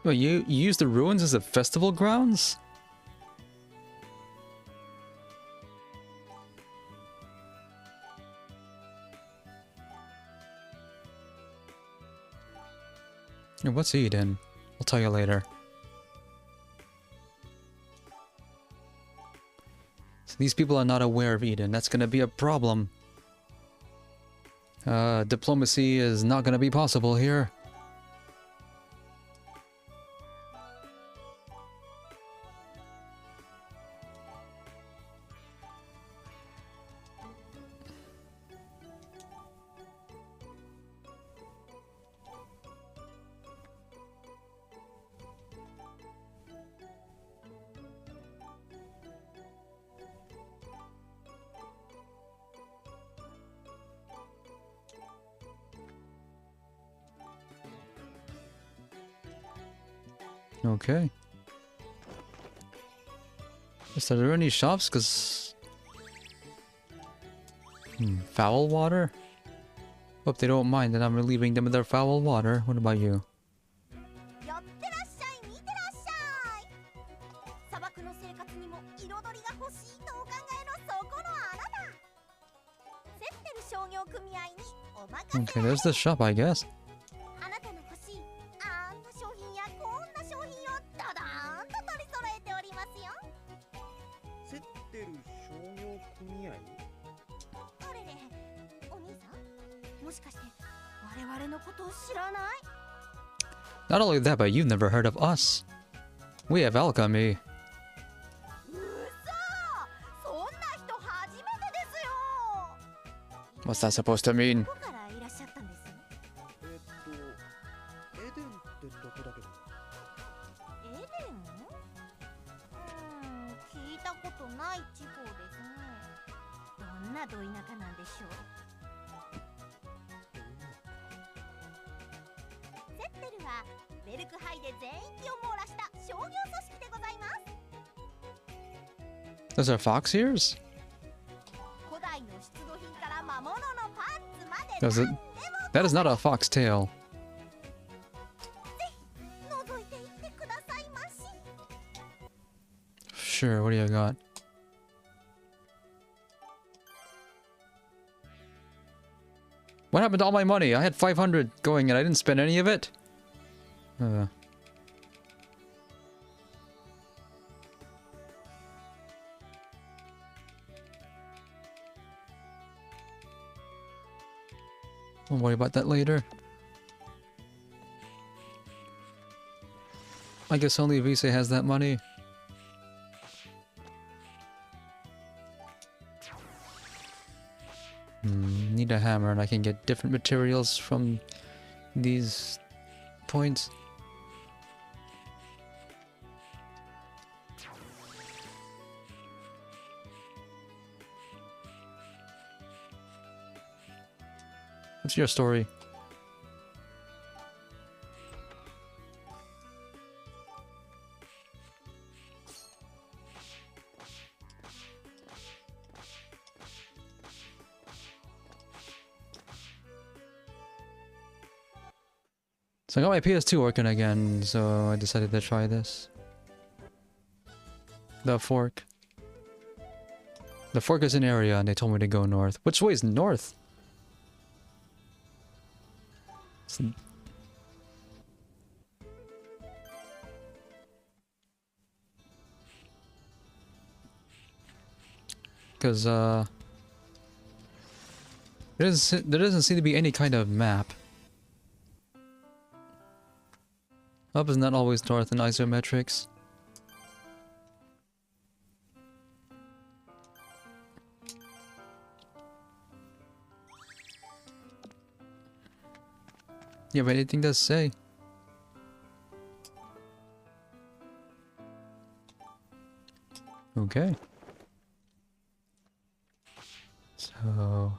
Wait, you use the ruins as a festival grounds? Yeah, what's Eden? I'll tell you later. So these people are not aware of Eden. That's gonna be a problem. Diplomacy is not gonna be possible here. Okay. Are there any shops? Cause foul water? Hope they don't mind that I'm relieving them of their foul water. What about you? 寄ってらっしゃい、見てらっしゃい。砂漠の生活にも彩りが欲しいとお考えのそこのあなた。セッテル商業組合にお任せ。 Okay, there's the shop, I guess. あなたの欲しいあんな商品やこんな商品をダダーンと取り揃えておりますよ。競ってる商業組合？あれれ、お兄さん、もしかして我々のことを知らない？ Not only that, but you've never heard of us. We have alchemy. うそ、そんな人初めてですよ。 What's that supposed to mean? どこからいらっしゃったんです？エデンってどこだけど。エデン？聞いたことない地方ですね。どんなど田舎なんでしょう。セッテルはベルクハイで全域を網羅した商業組織でございます。 Those are fox ears? 古代の出土品から魔物のパンツまで Does it? That is not a fox tail. ぜひ覗いていってくださいまし。 Sure, what do you got? What happened to all my money? I had 500 going and I didn't spend any of it? I'll worry about that later. I guess only Visa has that money. Need a hammer and I can get different materials from these points. What's your story? So I got my PS2 working again, so I decided to try this. The fork. The fork is an area and they told me to go north. Which way is north? Because, there doesn't seem to be any kind of map. Up is not always north in isometrics. You have anything to say? Okay. So...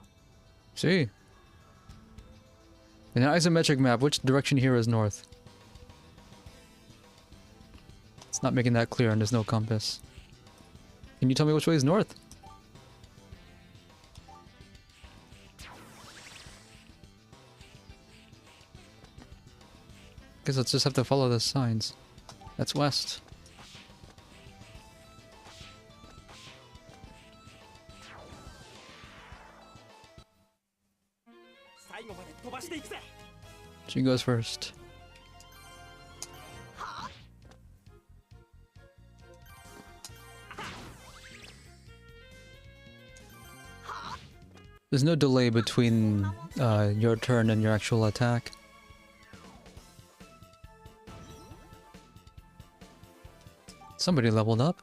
see. In an isometric map, which direction here is north? It's not making that clear and there's no compass. Can you tell me which way is north? Guess let's just have to follow the signs. That's west. She goes first. There's no delay between your turn and your actual attack. Somebody leveled up.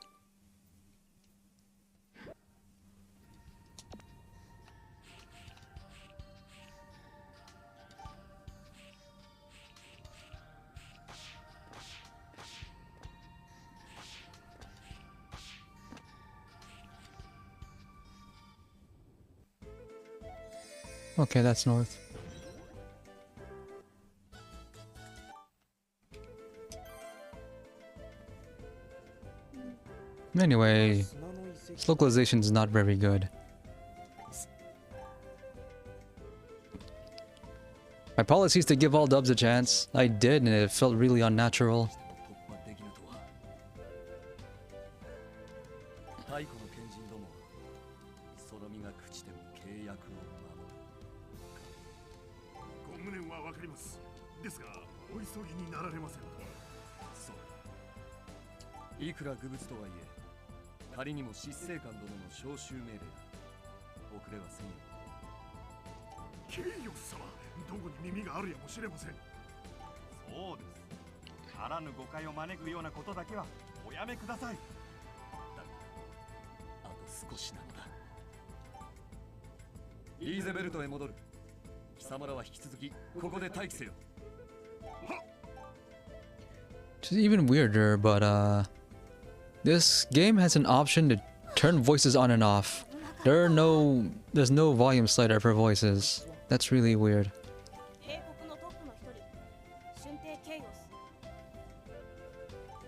Okay, that's north. Anyway, this localization is not very good. My policy is to give all dubs a chance. I did, and it felt really unnatural. 太古の賢人どもはその身が朽ちても契約を守る。ご無念はわかります。ですが、お急ぎになられませんか。そう。いくら愚物とはいえ、仮にも執政官殿の召集命令だ。遅れはせんよ。ケイオス様、どこに耳があるやもしれません。そうです。あらぬ誤解を招くようなことだけはおやめください。あと少しなのだ。イーゼベルトへ戻る。貴様らは引き続きここで待機せよ。 Which is even weirder, but this game has an option to turn voices on and off. There's no volume slider for voices. That's really weird. 帝国のトップの一人、春帝ケイオス。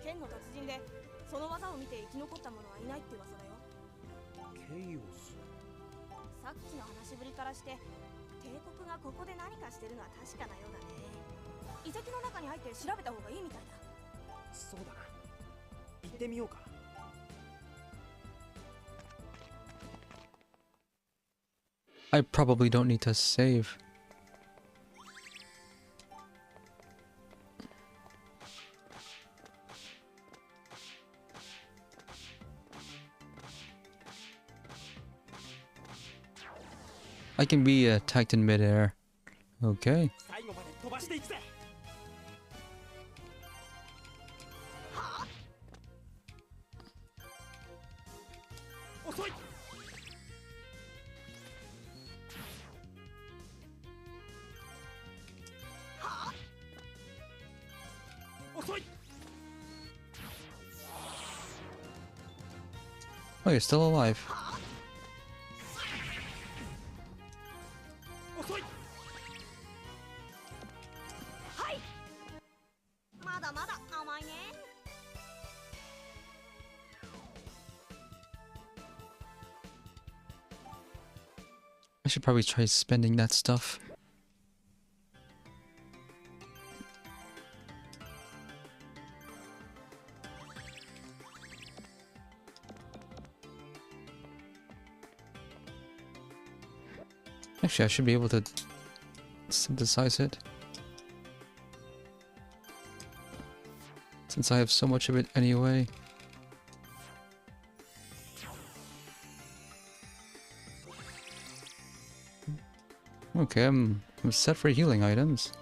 剣の達人で、その技を見て生き残った者はいないって噂だよ。ケイオス。さっきの話ぶりからして、帝国がここで何かしてるのは確かなようだね。遺跡の中に入って調べた方がいいみたいだ。そうだな。行ってみようか。I probably don't need to save. I can be attacked in midair. Okay. 最後まで飛ばしていくぜ。遅い。遅い。 Oh, you're still alive. 遅い。はい。まだまだ甘いね。 I should probably try spending that stuff. Actually, I should be able to synthesize it. Since I have so much of it anyway. Okay, I'm set for healing items.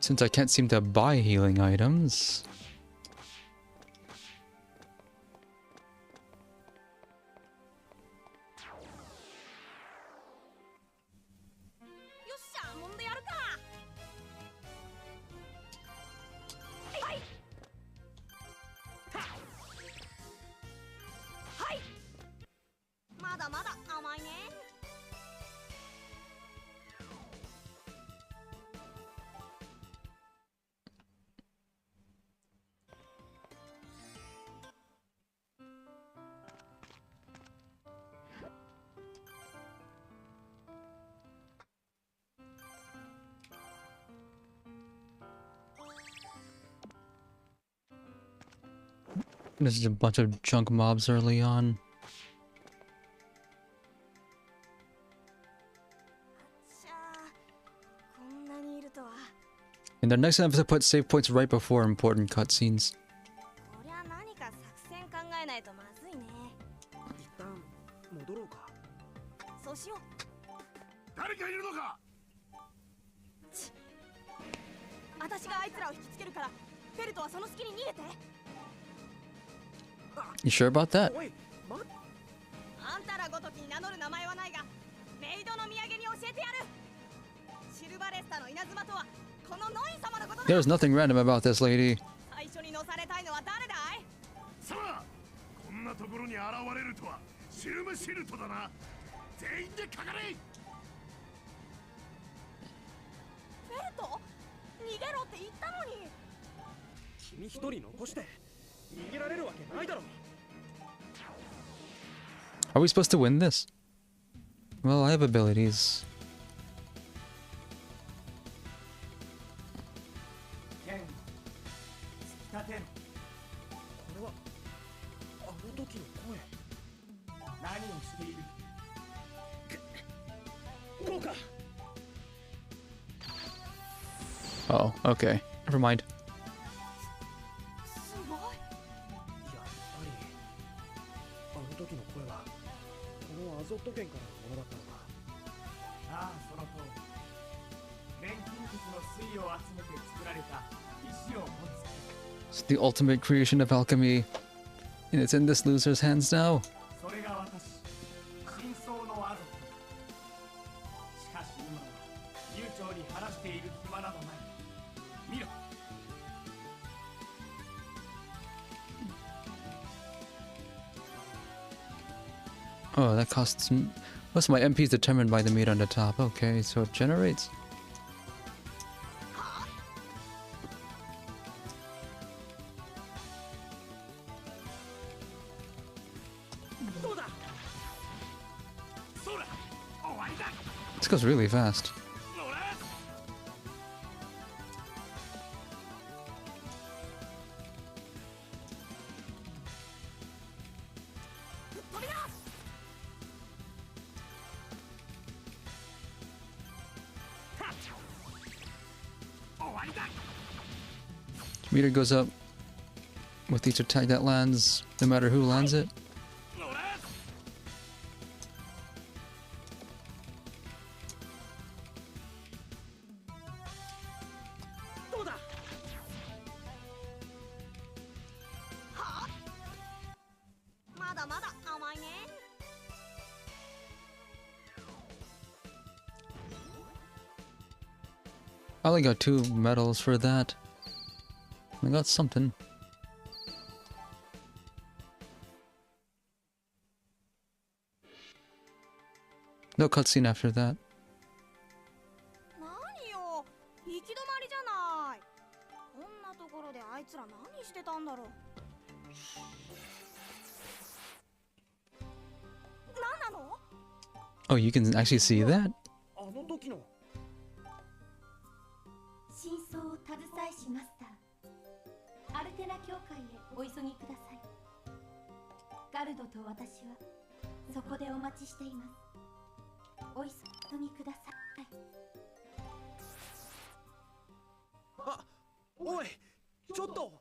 Since I can't seem to buy healing items. This is a bunch of junk mobs early on. And they're nice enough to put save points right before important cutscenes. こりゃ何か作戦考えないとまずいね。一旦戻ろうか。そうしよう。誰かいるのか。私があいつらを引きつけるから、フェルトはその隙に逃げて。 You sure about that? あんたらごときに名乗る名前はないが、メイドの土産に教えてやる。シルバレスタの稲妻とはこのノイン様のことだ。 There's nothing random about this lady. 最初に乗されたいのは誰だい？さあ、こんなところに現れるとはシルムシルトだな。全員でかかれ。フェルト。逃げろって言ったのに。君一人残して逃げられるわけないだろ。 Are we supposed to win this? Well, I have abilities. ケン、突き立てろ。これはあの時の声。何をしている。こうか。 Oh, okay. Never mind. すごい。やっぱりあの時の声はこのアゾット圏からのものだったのか。ああ、その通り。錬金術の水を集めて作られた石を持つ。 It's the ultimate creation of alchemy. And it's in this loser's hands now. それが私、真相のアゾット。しかし今は悠長に話している暇などない。見ろ。 Oh, that costs... What's my MP is determined by the meat on the top. Okay, so it generates. This goes really fast. Meter goes up with each attack that lands, no matter who lands it. I only got 2 medals for that. I got something. No cutscene after that. 何よ、行き止まりじゃない。こんなところであいつら何してたんだろう。何なの？ Oh, you can actually see that? あの時の。真相を携えしマスター。アルテナ教会へお急ぎください。ガルドと私はそこでお待ちしています。お急ぎください。あ、おい、ちょっと。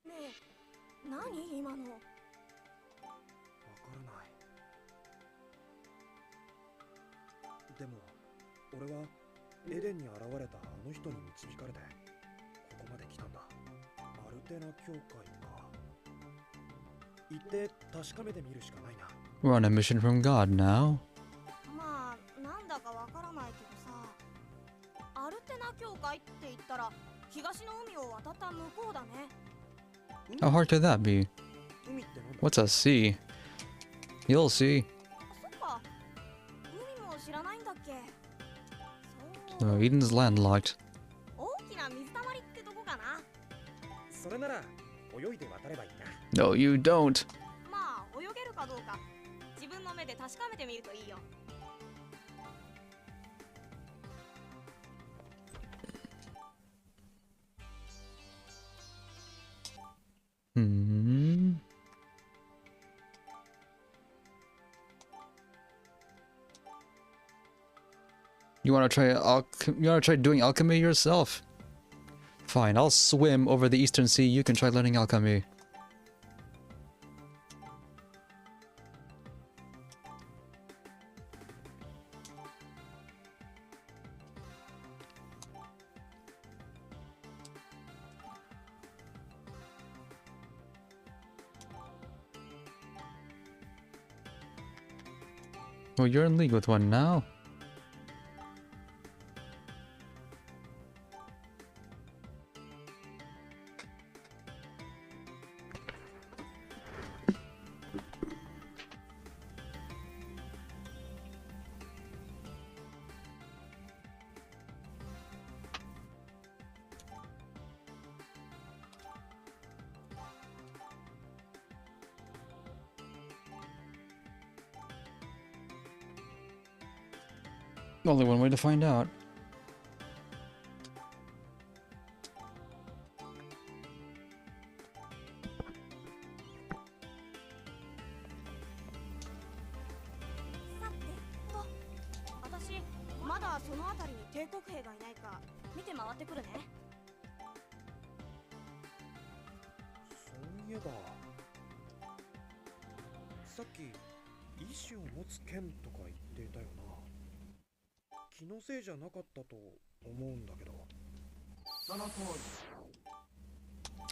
ねえ、何今の？わからない。でも、俺はエデンに現れたあの人に導かれてここまで来たんだ。アルテナ教会か。行って確かめてみるしかないな。 We're on a mission from God now. まあ、なんだかわからないけどさ。アルテナ教会って言ったら東の海を渡った向こうだね。 How hard could that be? What's a sea? You'll see. そっか。海も知らないんだっけ。 So Eden's landlocked. 大きな水たまりってとこかな。それなら泳いで渡ればいいな。 No, you don't. まあ、泳げるかどうか自分の目で確かめてみるといいよ。 Hmm. You want to try doing alchemy yourself? Fine, I'll swim over the Eastern Sea. You can try learning alchemy. Well, you're in league with one now. Only one way to find out.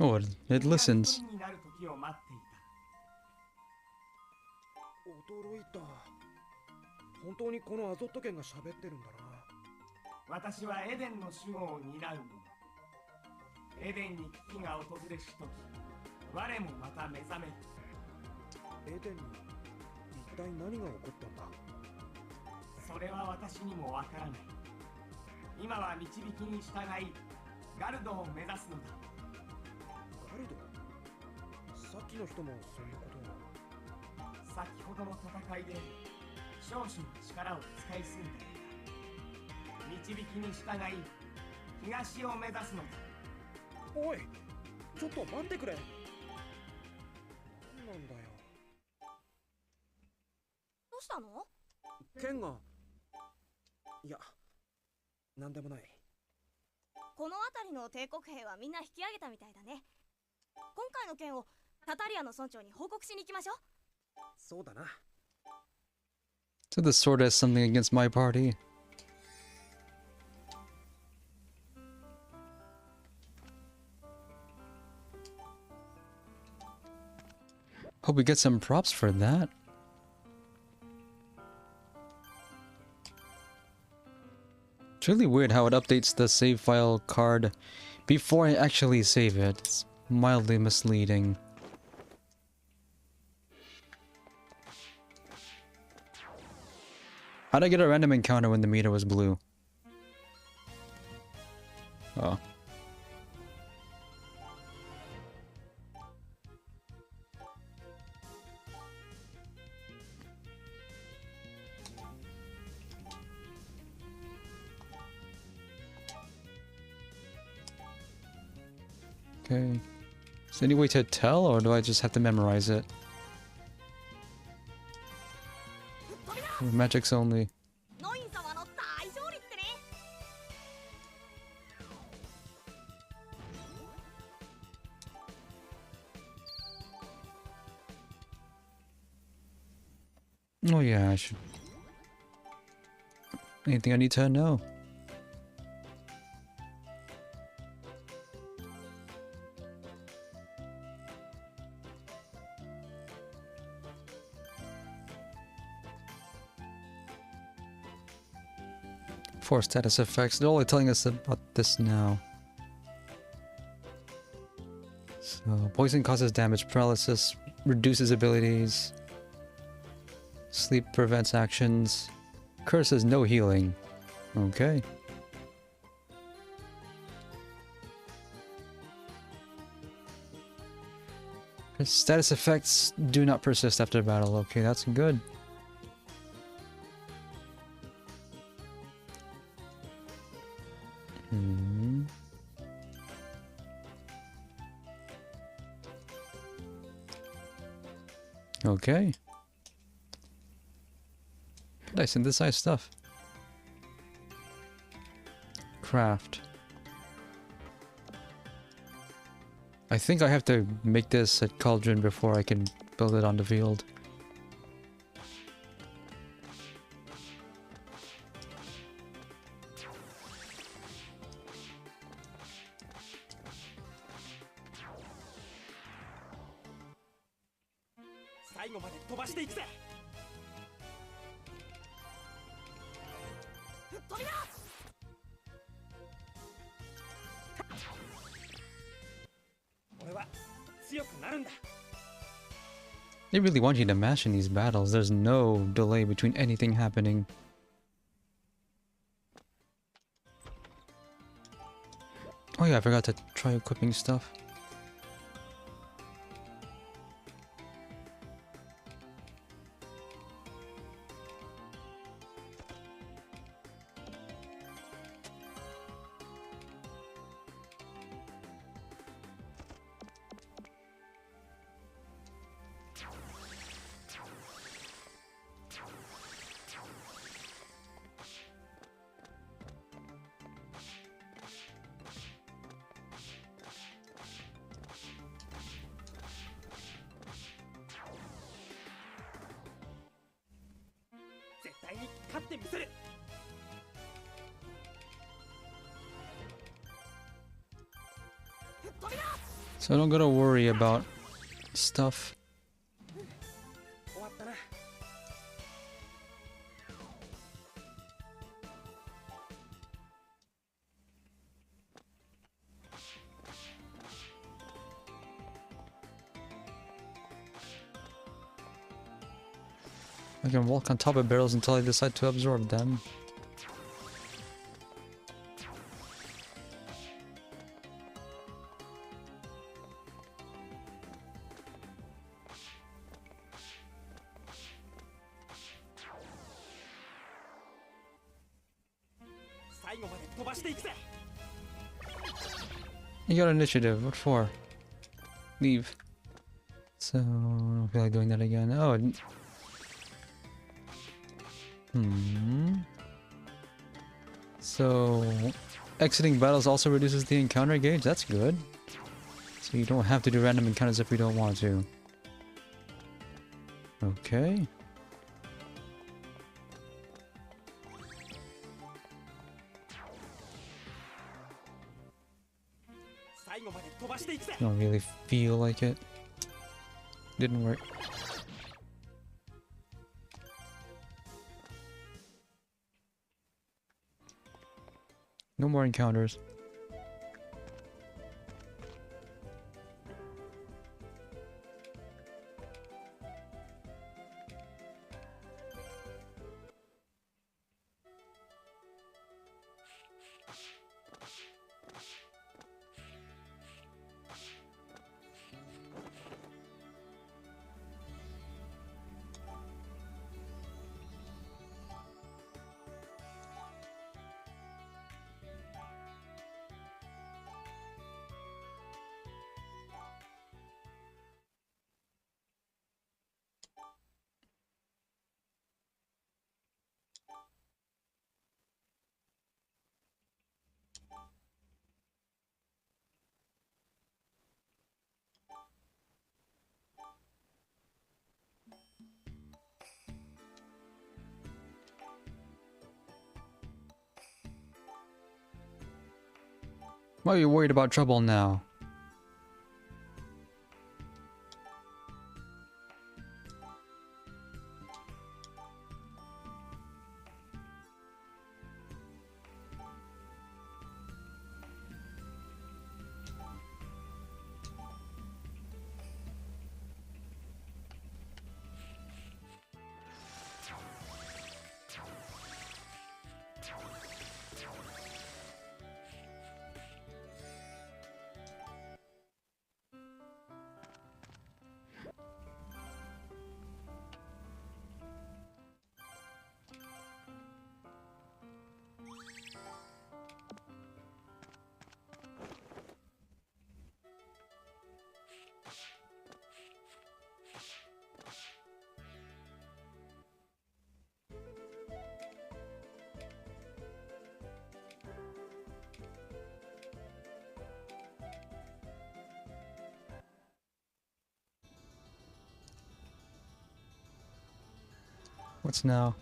Oh, it listens. 驚いた。本当にこのアゾット剣が喋ってるんだな。私はエデンの守護を担う者。エデンに危機が訪れしとき、我もまた目覚める。エデンに一体何が起こったんだ。それは私にもわからない。今は導きに従い、ガルドを目指すのだ。ガルド？さっきの人もそういうことを。先ほどの戦いで少々の力を使いすぎた。導きに従い東を目指すのだ。おい、ちょっと待ってくれ。何なんだよ。どうしたの？剣が。いや、なんでもない。この辺りの帝国兵はみんな引き上げたみたいだね。今回の件をタタリアの村長に報告しに行きましょう。そうだな。So the sword has something against my party. Hope we get some props for that. It's really weird how it updates the save file card before I actually save it. It's mildly misleading. How'd I get a random encounter when the meter was blue? Oh. Okay. Is there any way to tell, or do I just have to memorize it? Magics only. Oh yeah, I should. Anything I need to know? For status effects, they're only telling us about this now. So, poison causes damage, paralysis reduces abilities, sleep prevents actions, curse is no healing. Okay. Status effects do not persist after battle. Okay, that's good. Okay. Did I synthesize stuff? Craft. I think I have to make this at Cauldron before I can build it on the field. They really want you to mash in these battles. There's no delay between anything happening. Oh yeah, I forgot to try equipping stuff. せる。 So I don't gotta worry about stuff. 終わったな。 I can walk on top of barrels until I decide to absorb them. You got initiative. What for? Leave. So, I don't feel like doing that again. Oh. So, exiting battles also reduces the encounter gauge. That's good. So you don't have to do random encounters if you don't want to. Okay. Don't really feel like it. Didn't work. No more encounters. Why are you worried about trouble now? What's now?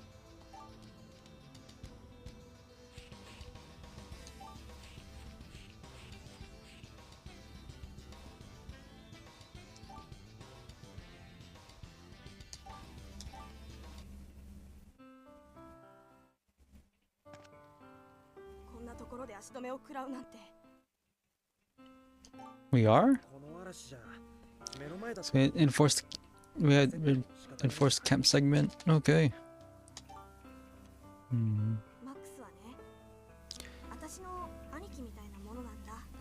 We are? So we had enforced camp segment. Okay.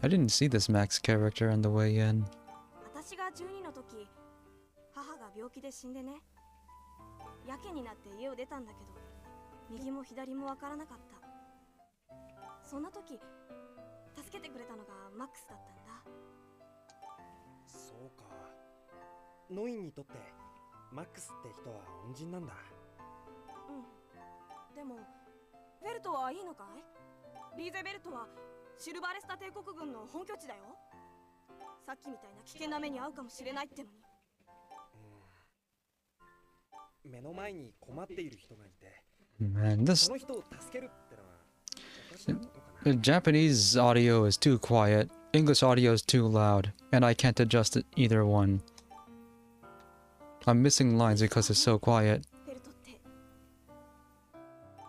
I didn't see this Max character on the way in. 私が12の時、母が病気で死んでね。やけになって家を出たんだけど、右も左もわからなかった。そんな時、助けてくれたのがマックスだったんだ。そうか。ノインにとってマックスって人は恩人なんだ。うん。でも、ベルトはいいのかい？リーゼベルトはシルバーレスタ帝国軍の本拠地だよ。さっきみたいな危険な目に遭うかもしれないってのに。目の前に困っている人がいて Man, this その人を助けるってのはおかしなことかな。 the Japanese audio is too quiet. English audio is too loud, and I can't adjust it either one. I'm missing lines because it's so quiet. フェルトって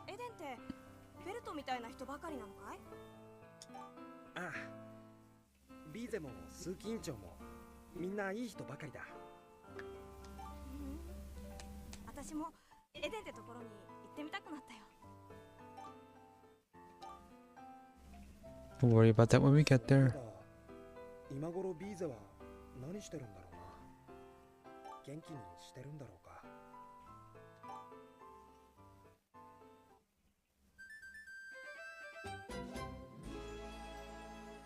エデンってフェルトみたいな人ばかりなのかい？ああ、ビーゼもスーキ院長もみんないい人ばかりだ。私もエデンってところに行ってみたくなったよ。 We'll worry about that when we get there. 今頃ビーゼは何してるんだろうな。元気にしてるんだろうか。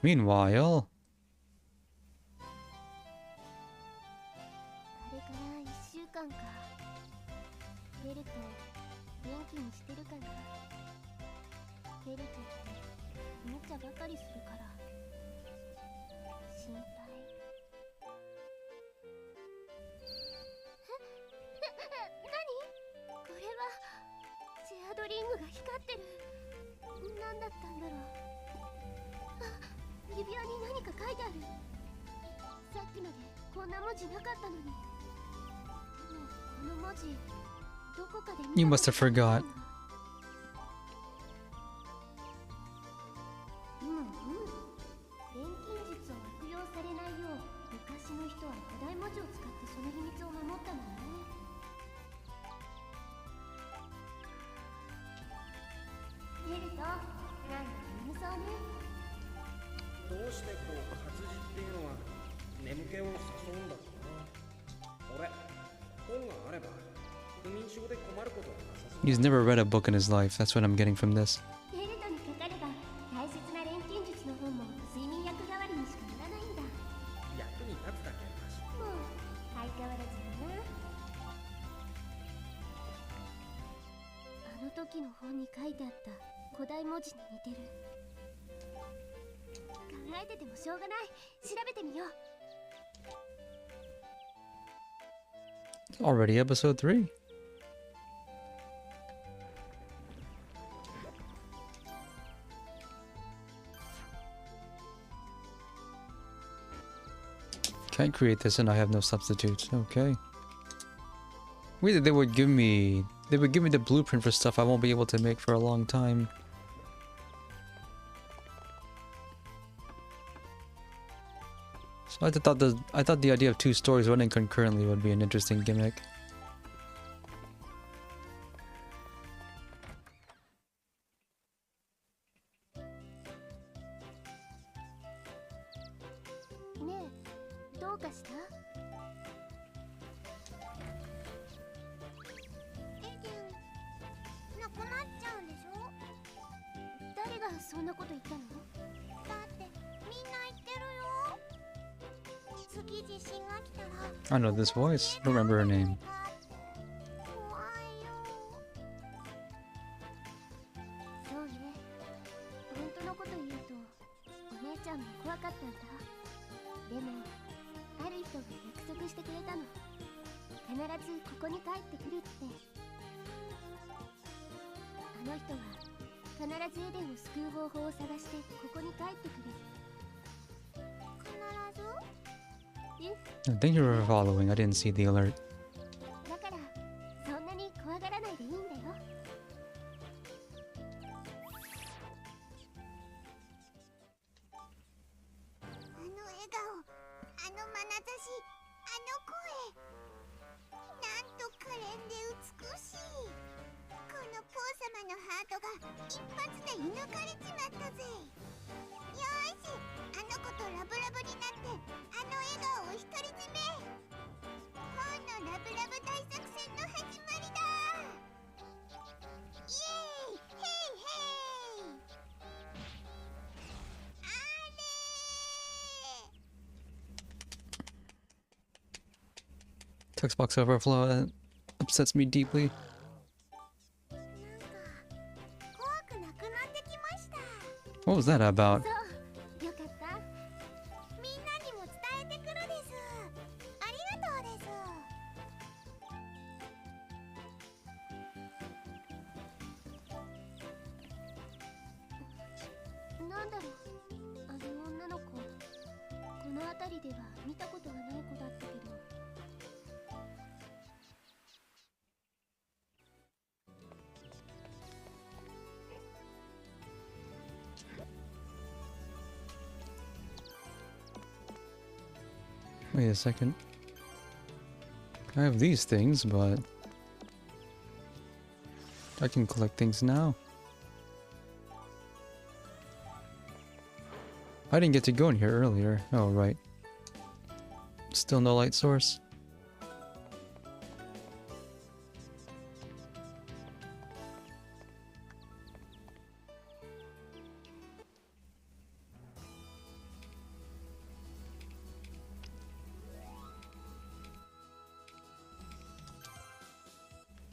Meanwhile, あれから1週間か。フェルト元気にしてるかな。フェルトって無茶ばかりするから心配。何？これはシェアドリングが光ってる。何だったんだろう。あ、指輪に何か書いてある。さっきまでこんな文字なかったのに。でもこの文字どこかで見た you must have forgot. 錬金術を悪用されないよう昔の人は古代文字を使ってその秘密を守ったのね。フェルト、なんか眠そうね。どうしてこう活字っていうのは眠気を誘うんだろうな。俺、本があれば不眠症で困ることはなさそう。 He's never read a book in his life. That's what I'm getting from this. フェルトにかかれば大切な錬金術の本も睡眠薬代わりにしかならないんだ。役に立つだけの話。もう相変わらずだな。あの時の本に書いてあった古代文字に似てる。考えててもしょうがない。調べてみよう。 Already episode 3. Can't create this and I have no substitutes. Okay. Wait, they would give me the blueprint for stuff I won't be able to make for a long time. So I thought the idea of 2 stories running concurrently would be an interesting gimmick.ねえ、どうかした？エデン、なくなっちゃうんでしょ？誰がそんなこと言ったの？だってみんな言ってるよ。次地震が来たら I know this voice. I don't remember her name. 怖いよ。そうね。本当のこと言うと、お姉ちゃんも怖かったんだ。でも、ある人が約束してくれたの。必ずここに帰ってくるって。あの人は必ずエデンを救う方法を探してここに帰ってくる。必ず？ Thank you for following. I didn't see the alert. だからそんなに怖がらないでいいんだよ。あの笑顔、あの眼差し、あの声、なんと可憐で美しい。このポー様のハートが一発で射抜かれちまったぜ。よーし、あの子とラブラブになってあの笑顔を独り占め。本のラブラブ大作戦の始まりだ。イエーイ、ヘイヘイ。あれー。 Text box overflow. That upsets me deeply. なんか怖くなくなってきました。 What was that about? そう、よかった。みんなにも伝えてくるです。ありがとうです。なんだろう、あの女の子。この辺りでは見たことがない子だったけど。Wait a second. I have these things, but I can collect things now. I didn't get to go in here earlier. Oh, right. Still no light source.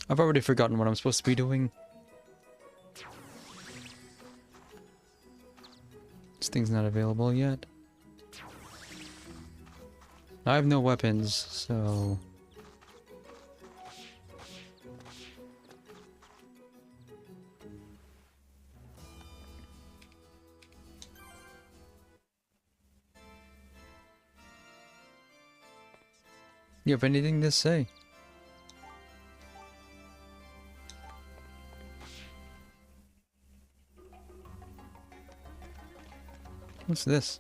I've already forgotten what I'm supposed to be doing. This thing's not available yet. I have no weapons, so... You have anything to say? What's this?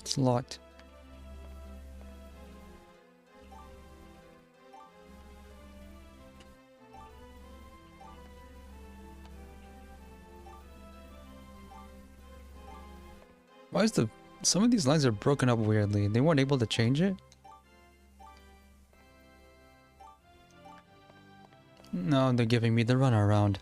It's locked. Why is some of these lines are broken up weirdly? They weren't able to change it? No, they're giving me the runaround.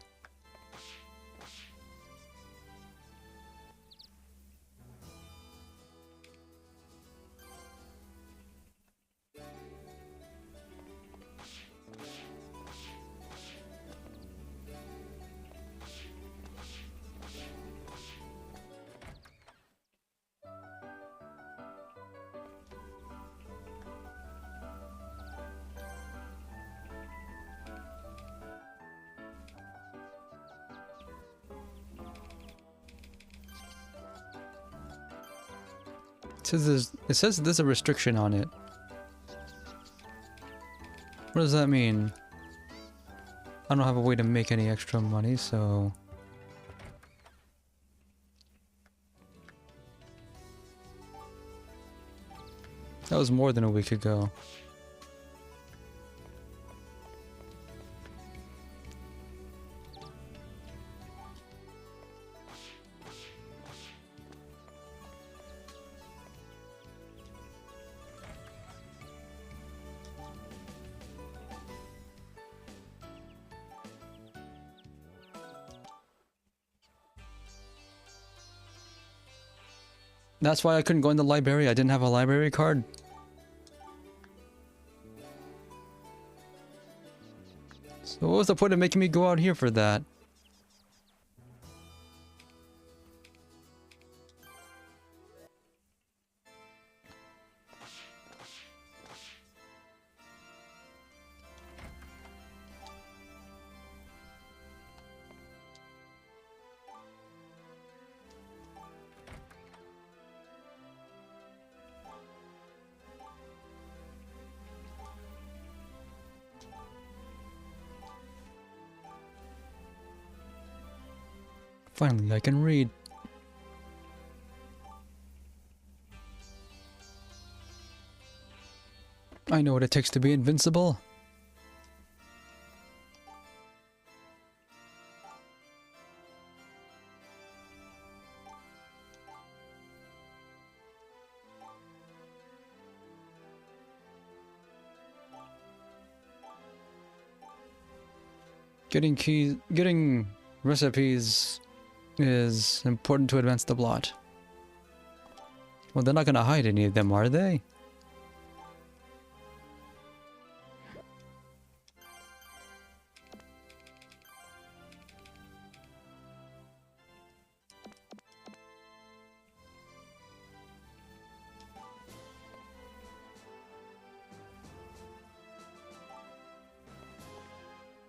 It says there's a restriction on it. What does that mean? I don't have a way to make any extra money, so... That was more than a week ago. That's why I couldn't go in the library. I didn't have a library card. So what was the point of making me go out here for that? Finally, I can read. I know what it takes to be invincible. Getting recipes is important to advance the plot. Well, they're not gonna hide any of them, are they?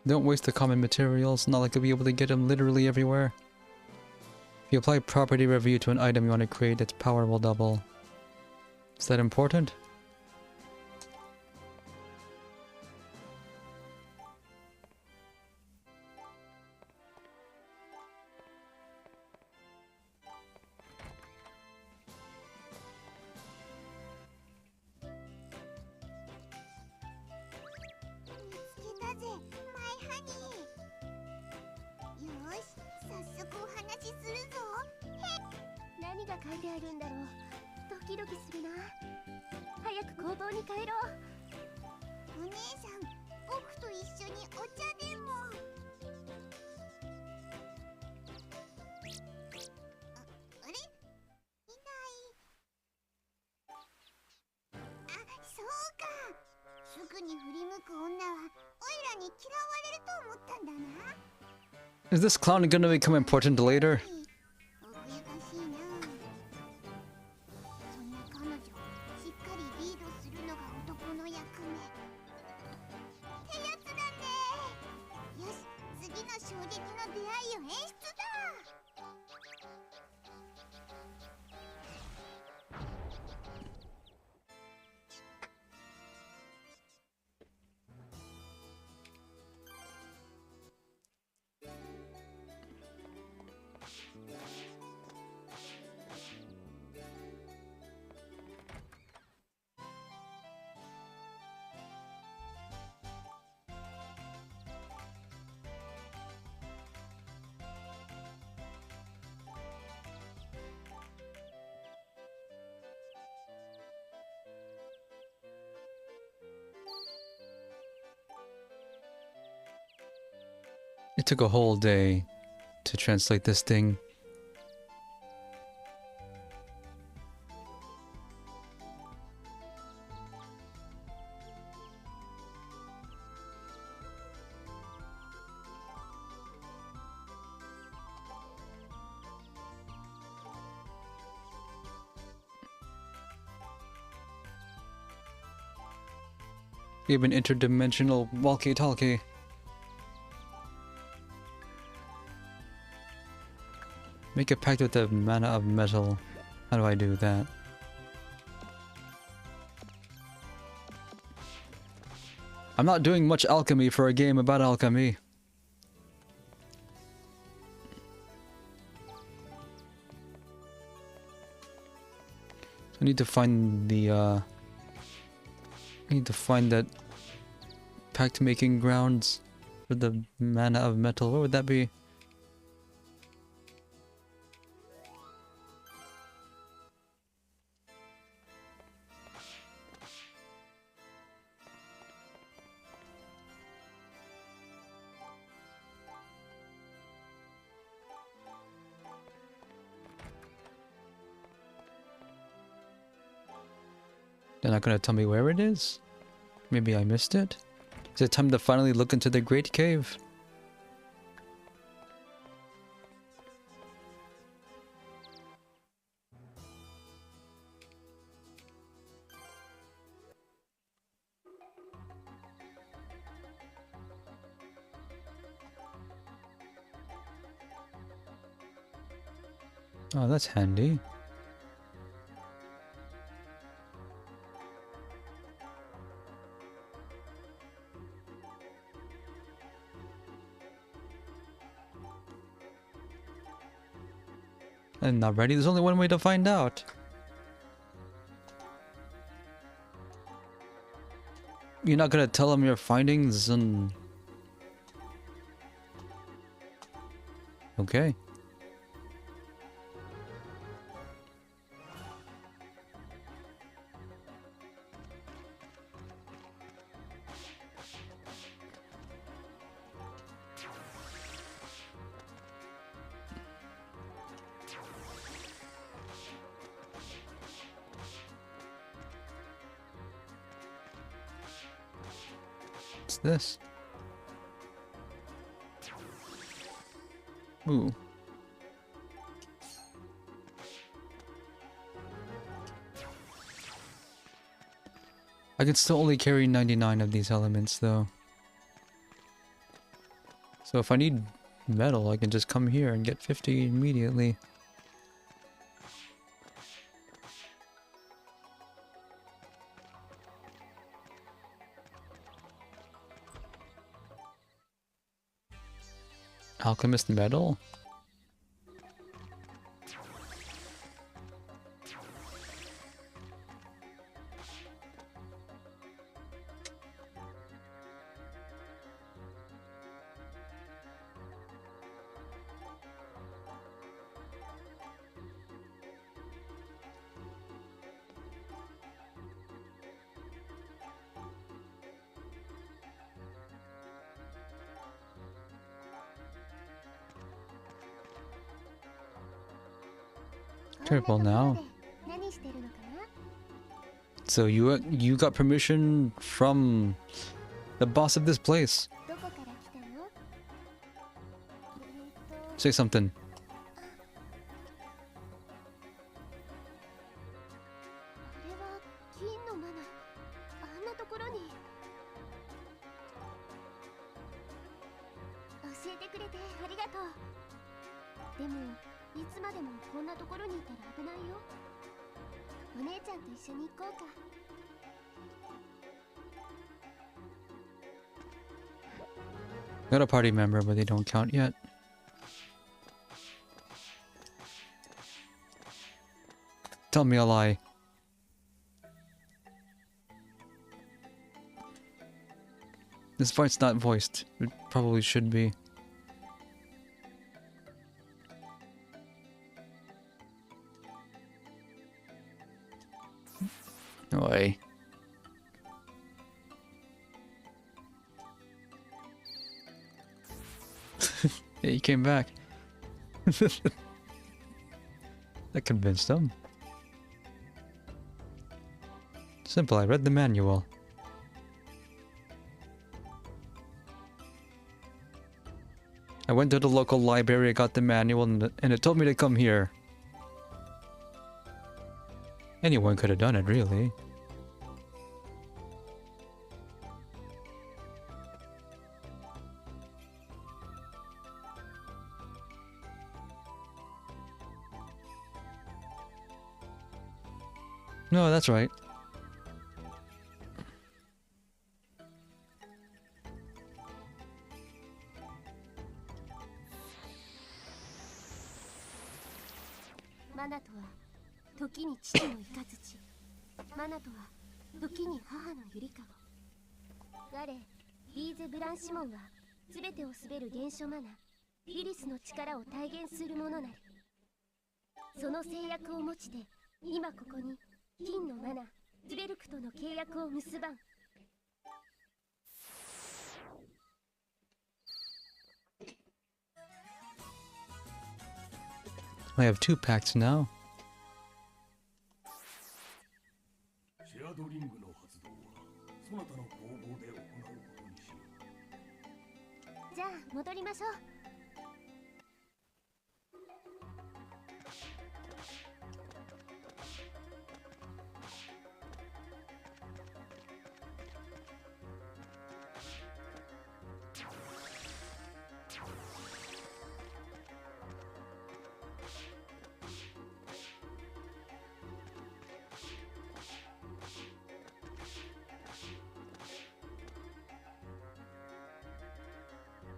Don't waste the common materials, not like you'll be able to get them literally everywhere. If you apply property review to an item you want to create, its power will double. Is that important? Is this clown gonna become important later? It took a whole day to translate this thing. Even interdimensional walkie-talkie. Make a pact with the mana of metal. How do I do that? I'm not doing much alchemy for a game about alchemy. I need to find the I need to find that pact making grounds for the mana of metal. What would that be? They're not gonna tell me where it is? Maybe I missed it? Is it time to finally look into the Great Cave? Oh, that's handy. I'm not ready. There's only one way to find out. You're not gonna tell them your findings and... Okay. What's this? Ooh. I can still only carry 99 of these elements though. So if I need metal, I can just come here and get 50 immediately. Alchemist metal? Careful now. So you got permission from the boss of this place. Say something. Got a party member, but they don't count yet. Tell me a lie. This fight's not voiced. It probably should be. No way. Yeah, he came back. That convinced him. Simple, I read the manual. I went to the local library, I got the manual, and it told me to come here. Anyone could have done it, really. No, that's right. Mana とは時に父の雷。マナとは時に母のゆりかご。我リーゼ・ブランシモンは全てを滑る原初マナイリスの力を体現するものなり。その制約を持ちて今ここに金のマナズベルクとの契約を結ばん。I have 2 packs now. シェアドリングの発動はそなたの工房で行うことにしよう。じゃあ戻りましょう。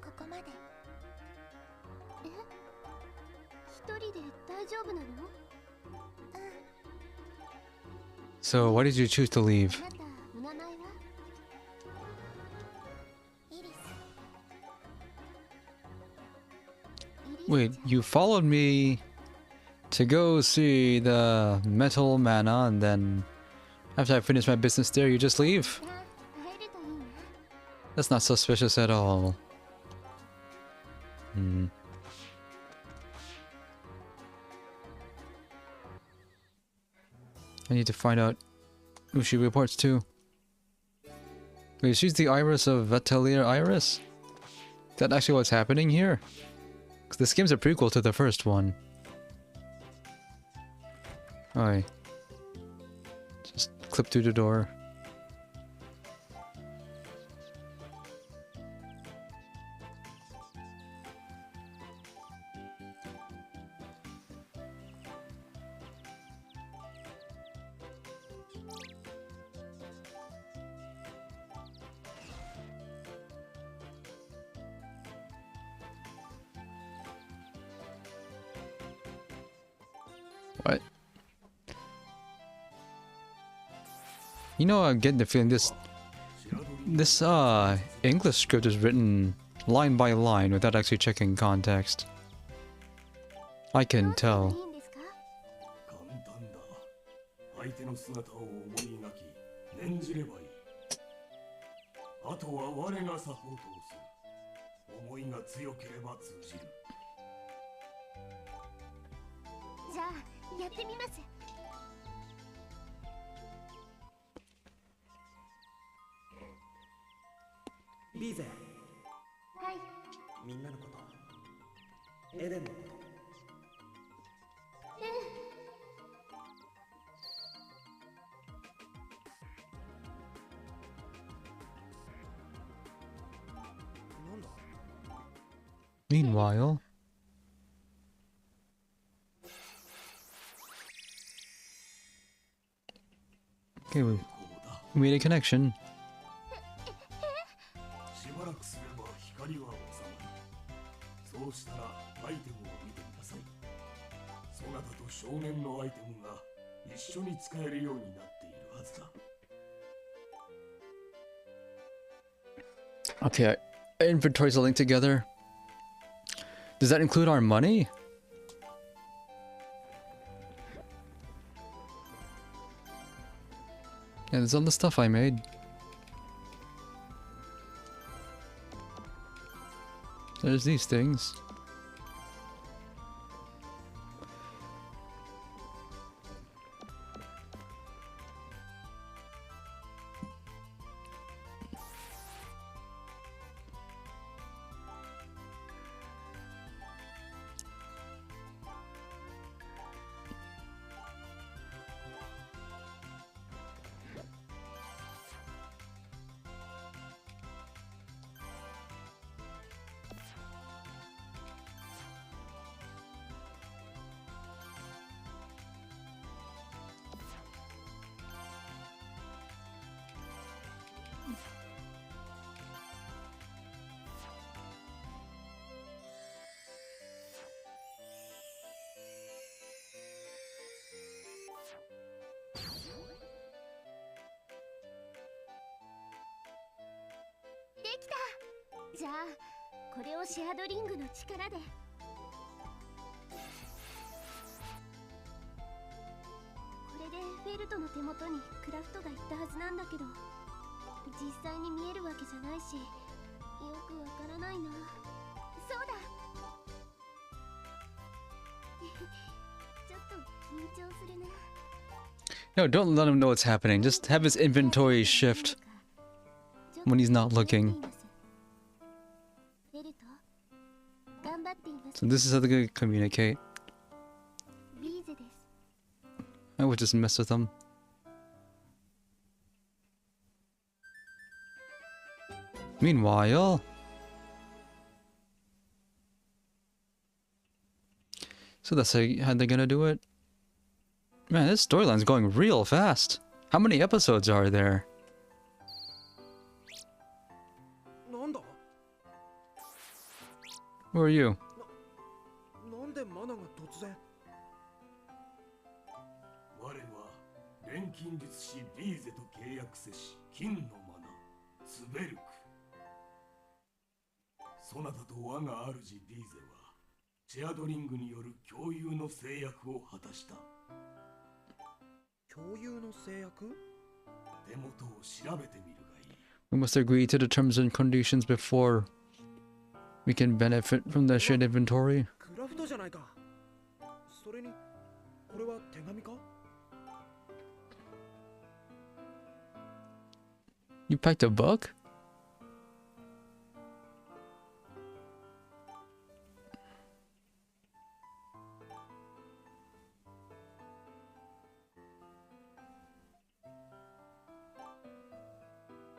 ここまで。え？一人で大丈夫なの？ So, why did you choose to leave? あなた、お名前は？イリス。 Wait, you followed me to go see the metal mana, and then after I finish my business there, you just leave? 会えるといいな。 That's not suspicious at all. I need to find out who she reports to. Wait, she's the Iris of Atelier Iris? Is that actually what's happening here? Because this game's a prequel to the first one. Alright. Just clip through the door. What? You know, I'm getting the feeling this English script is written line by line without actually checking context. I can tell. 簡単だ。相手の姿を思い描き、念じればいい。あとは我がサポートをする。思いが強ければ通じる。じゃあやってみます。ビーゼ、はい。みんなのこと、エデンのこと。なんだ？ Meanwhile, okay, we made a connection. しばらくすれば光は収まる。そうしたらアイテムを見てみなさい。そなたと少年のアイテムが一緒に使えるようになっているはずだ。Okay, inventories are linked together. Does that include our money? Yeah, there's all the stuff I made. There's these things.「じゃあこれをシェアドリングの力で」これでフェルトの手元にクラフトが行ったはずなんだけど、実際に見えるわけじゃないし、よくわからないな。そうだちょっと緊張するな。 No, don't let him know what's happening. Just have his inventory shift when he's not looking. So this is how they're gonna communicate. I would just mess with them. Meanwhile, so that's how they're gonna do it. Man, this storyline's going real fast. How many episodes are there? なんだ？ Who are you? なんでマナが突然？我は錬金術師ビーゼと契約せし金のマナツベルク。そなたと我が主ビーゼはチェアドリングによる共有の制約を果たした。共有の制約？手元を調べてみるがいい。 We must agree to the terms and conditions before we can benefit from the shared inventory. クラフトじゃないか。それにこれは手紙か？ You packed a book?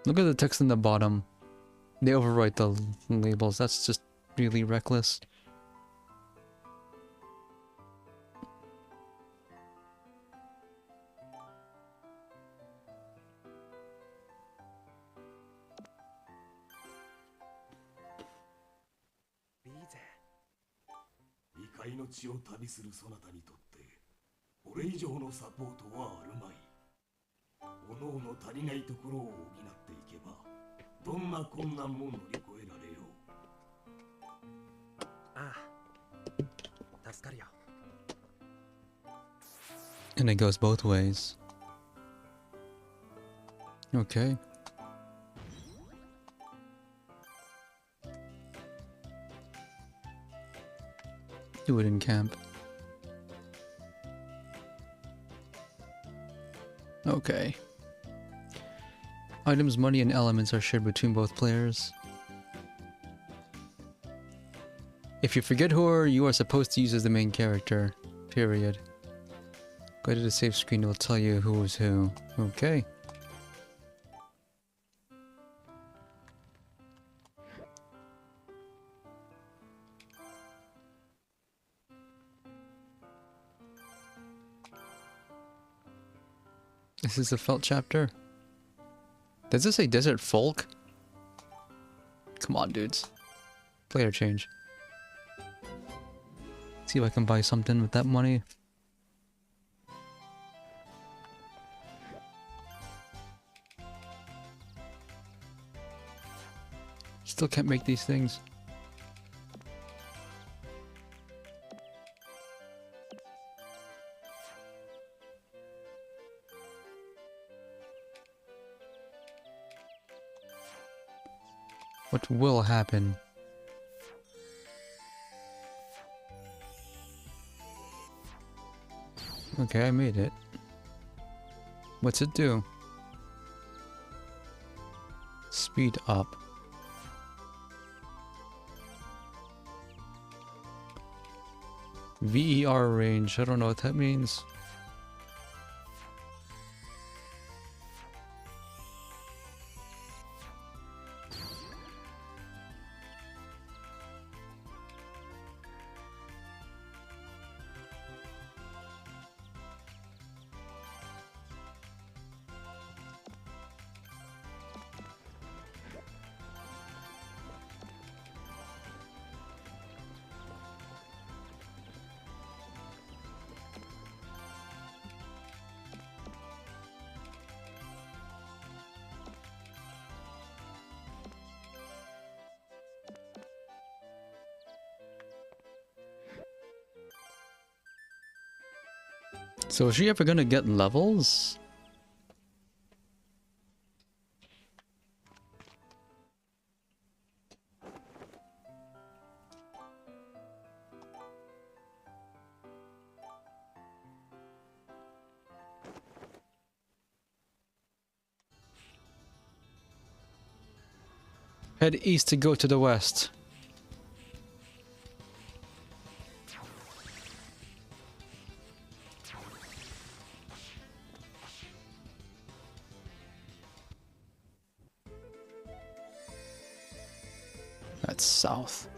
Look at the text in the bottom. They overwrite the labels. That's just really reckless. And it goes both ways. Okay. Do it in camp. Okay. Items, money, and elements are shared between both players. If you forget who you are supposed to use as the main character. Period. Go to the save screen, it'll tell you who is who. Okay. This is the Felt chapter. Does this say Desert Folk? Come on, dudes. Player change. See if I can buy something with that money. Still can't make these things. What will happen? Okay, I made it. What's it do? Speed up. VER range, I don't know what that means. So is she ever gonna get levels? Head east to go to the west. That's south.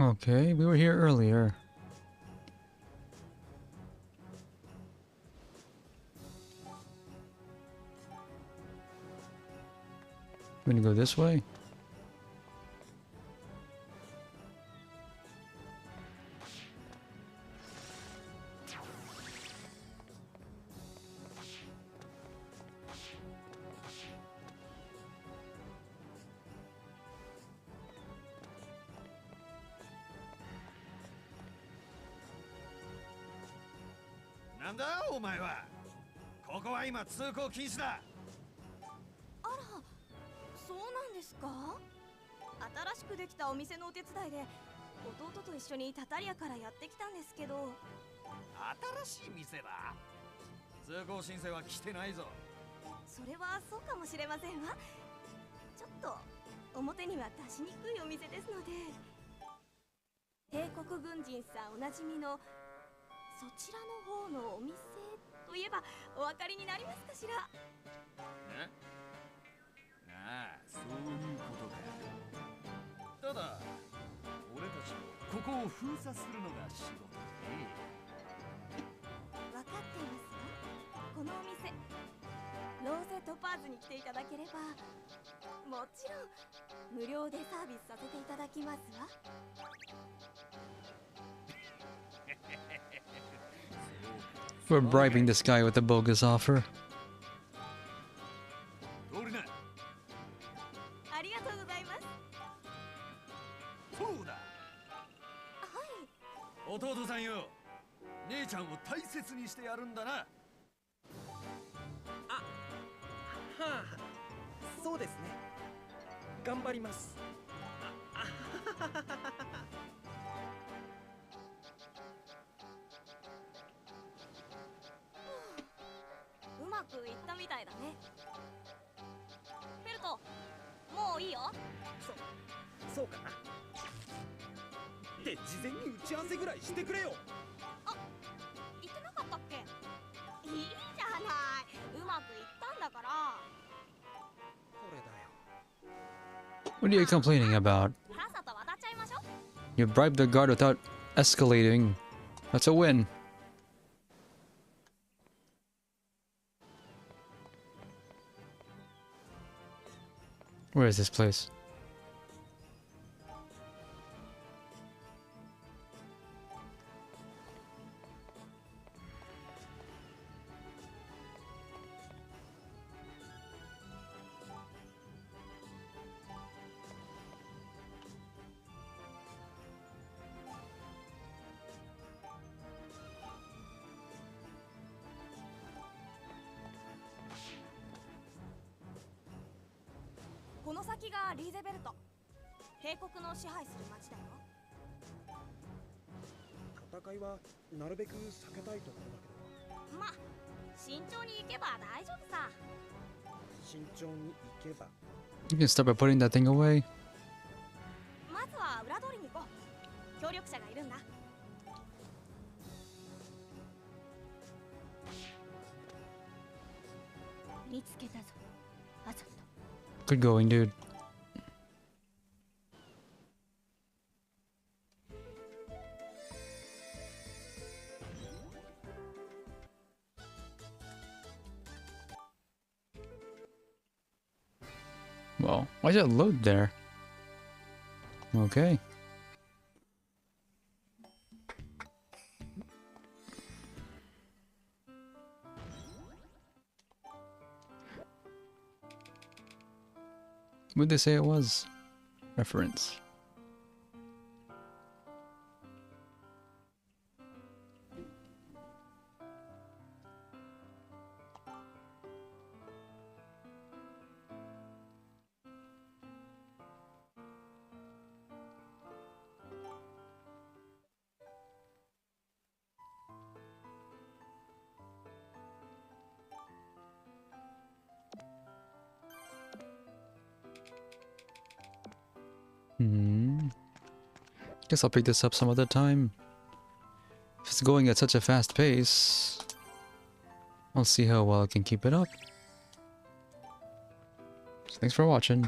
Okay, we were here earlier. I'm gonna go this way. なんだお前は。ここは今通行禁止だ。あら、そうなんですか。新しくできたお店のお手伝いで弟と一緒にタタリアからやってきたんですけど。新しい店だ。通行申請は来てないぞ。それはそうかもしれませんわ。ちょっと表には出しにくいお店ですので。帝国軍人さんおなじみのそちらの方のお店といえばお分かりになりますかしら。ね、ああ、そういうことか。ただ俺たちもここを封鎖するのが仕事ね。分かっていますわ。このお店ローゼトパーズに来ていただければもちろん無料でサービスさせていただきますわ。We're bribing this guy with a bogus offer. 通りな。ありがとうございます。そうだ。はい。弟さんよ、姉ちゃんを大切にしてやるんだな。はあ、そうですね。頑張ります。うまくいったみたいだね。フェルト、もういいよ。そうかな。で、事前に打ち合わせぐらいしてくれよ。あ、言ってなかったっけ。いいじゃない、うまくいったんだから。これだよ。 What are you complaining about? さっさと渡っちゃいましょ。You bribed the guard without escalating. That's a win. Where is this place?「この先がリーゼベルト。帝国の支配する町だよ。戦いはなるべく避けたいところだけど。ま、慎重に行けば大丈夫さ。慎重に行けば。 You can start by putting that thing away. まずは裏通りに行こう。協力者がいるんだ。見つけたぞ、アザット。 Good going, dude. Well, why did it load there? Okay. What'd they say it was? Reference. Guess I'll pick this up some other time. If it's going at such a fast pace, I'll see how well I can keep it up. Thanks for watching.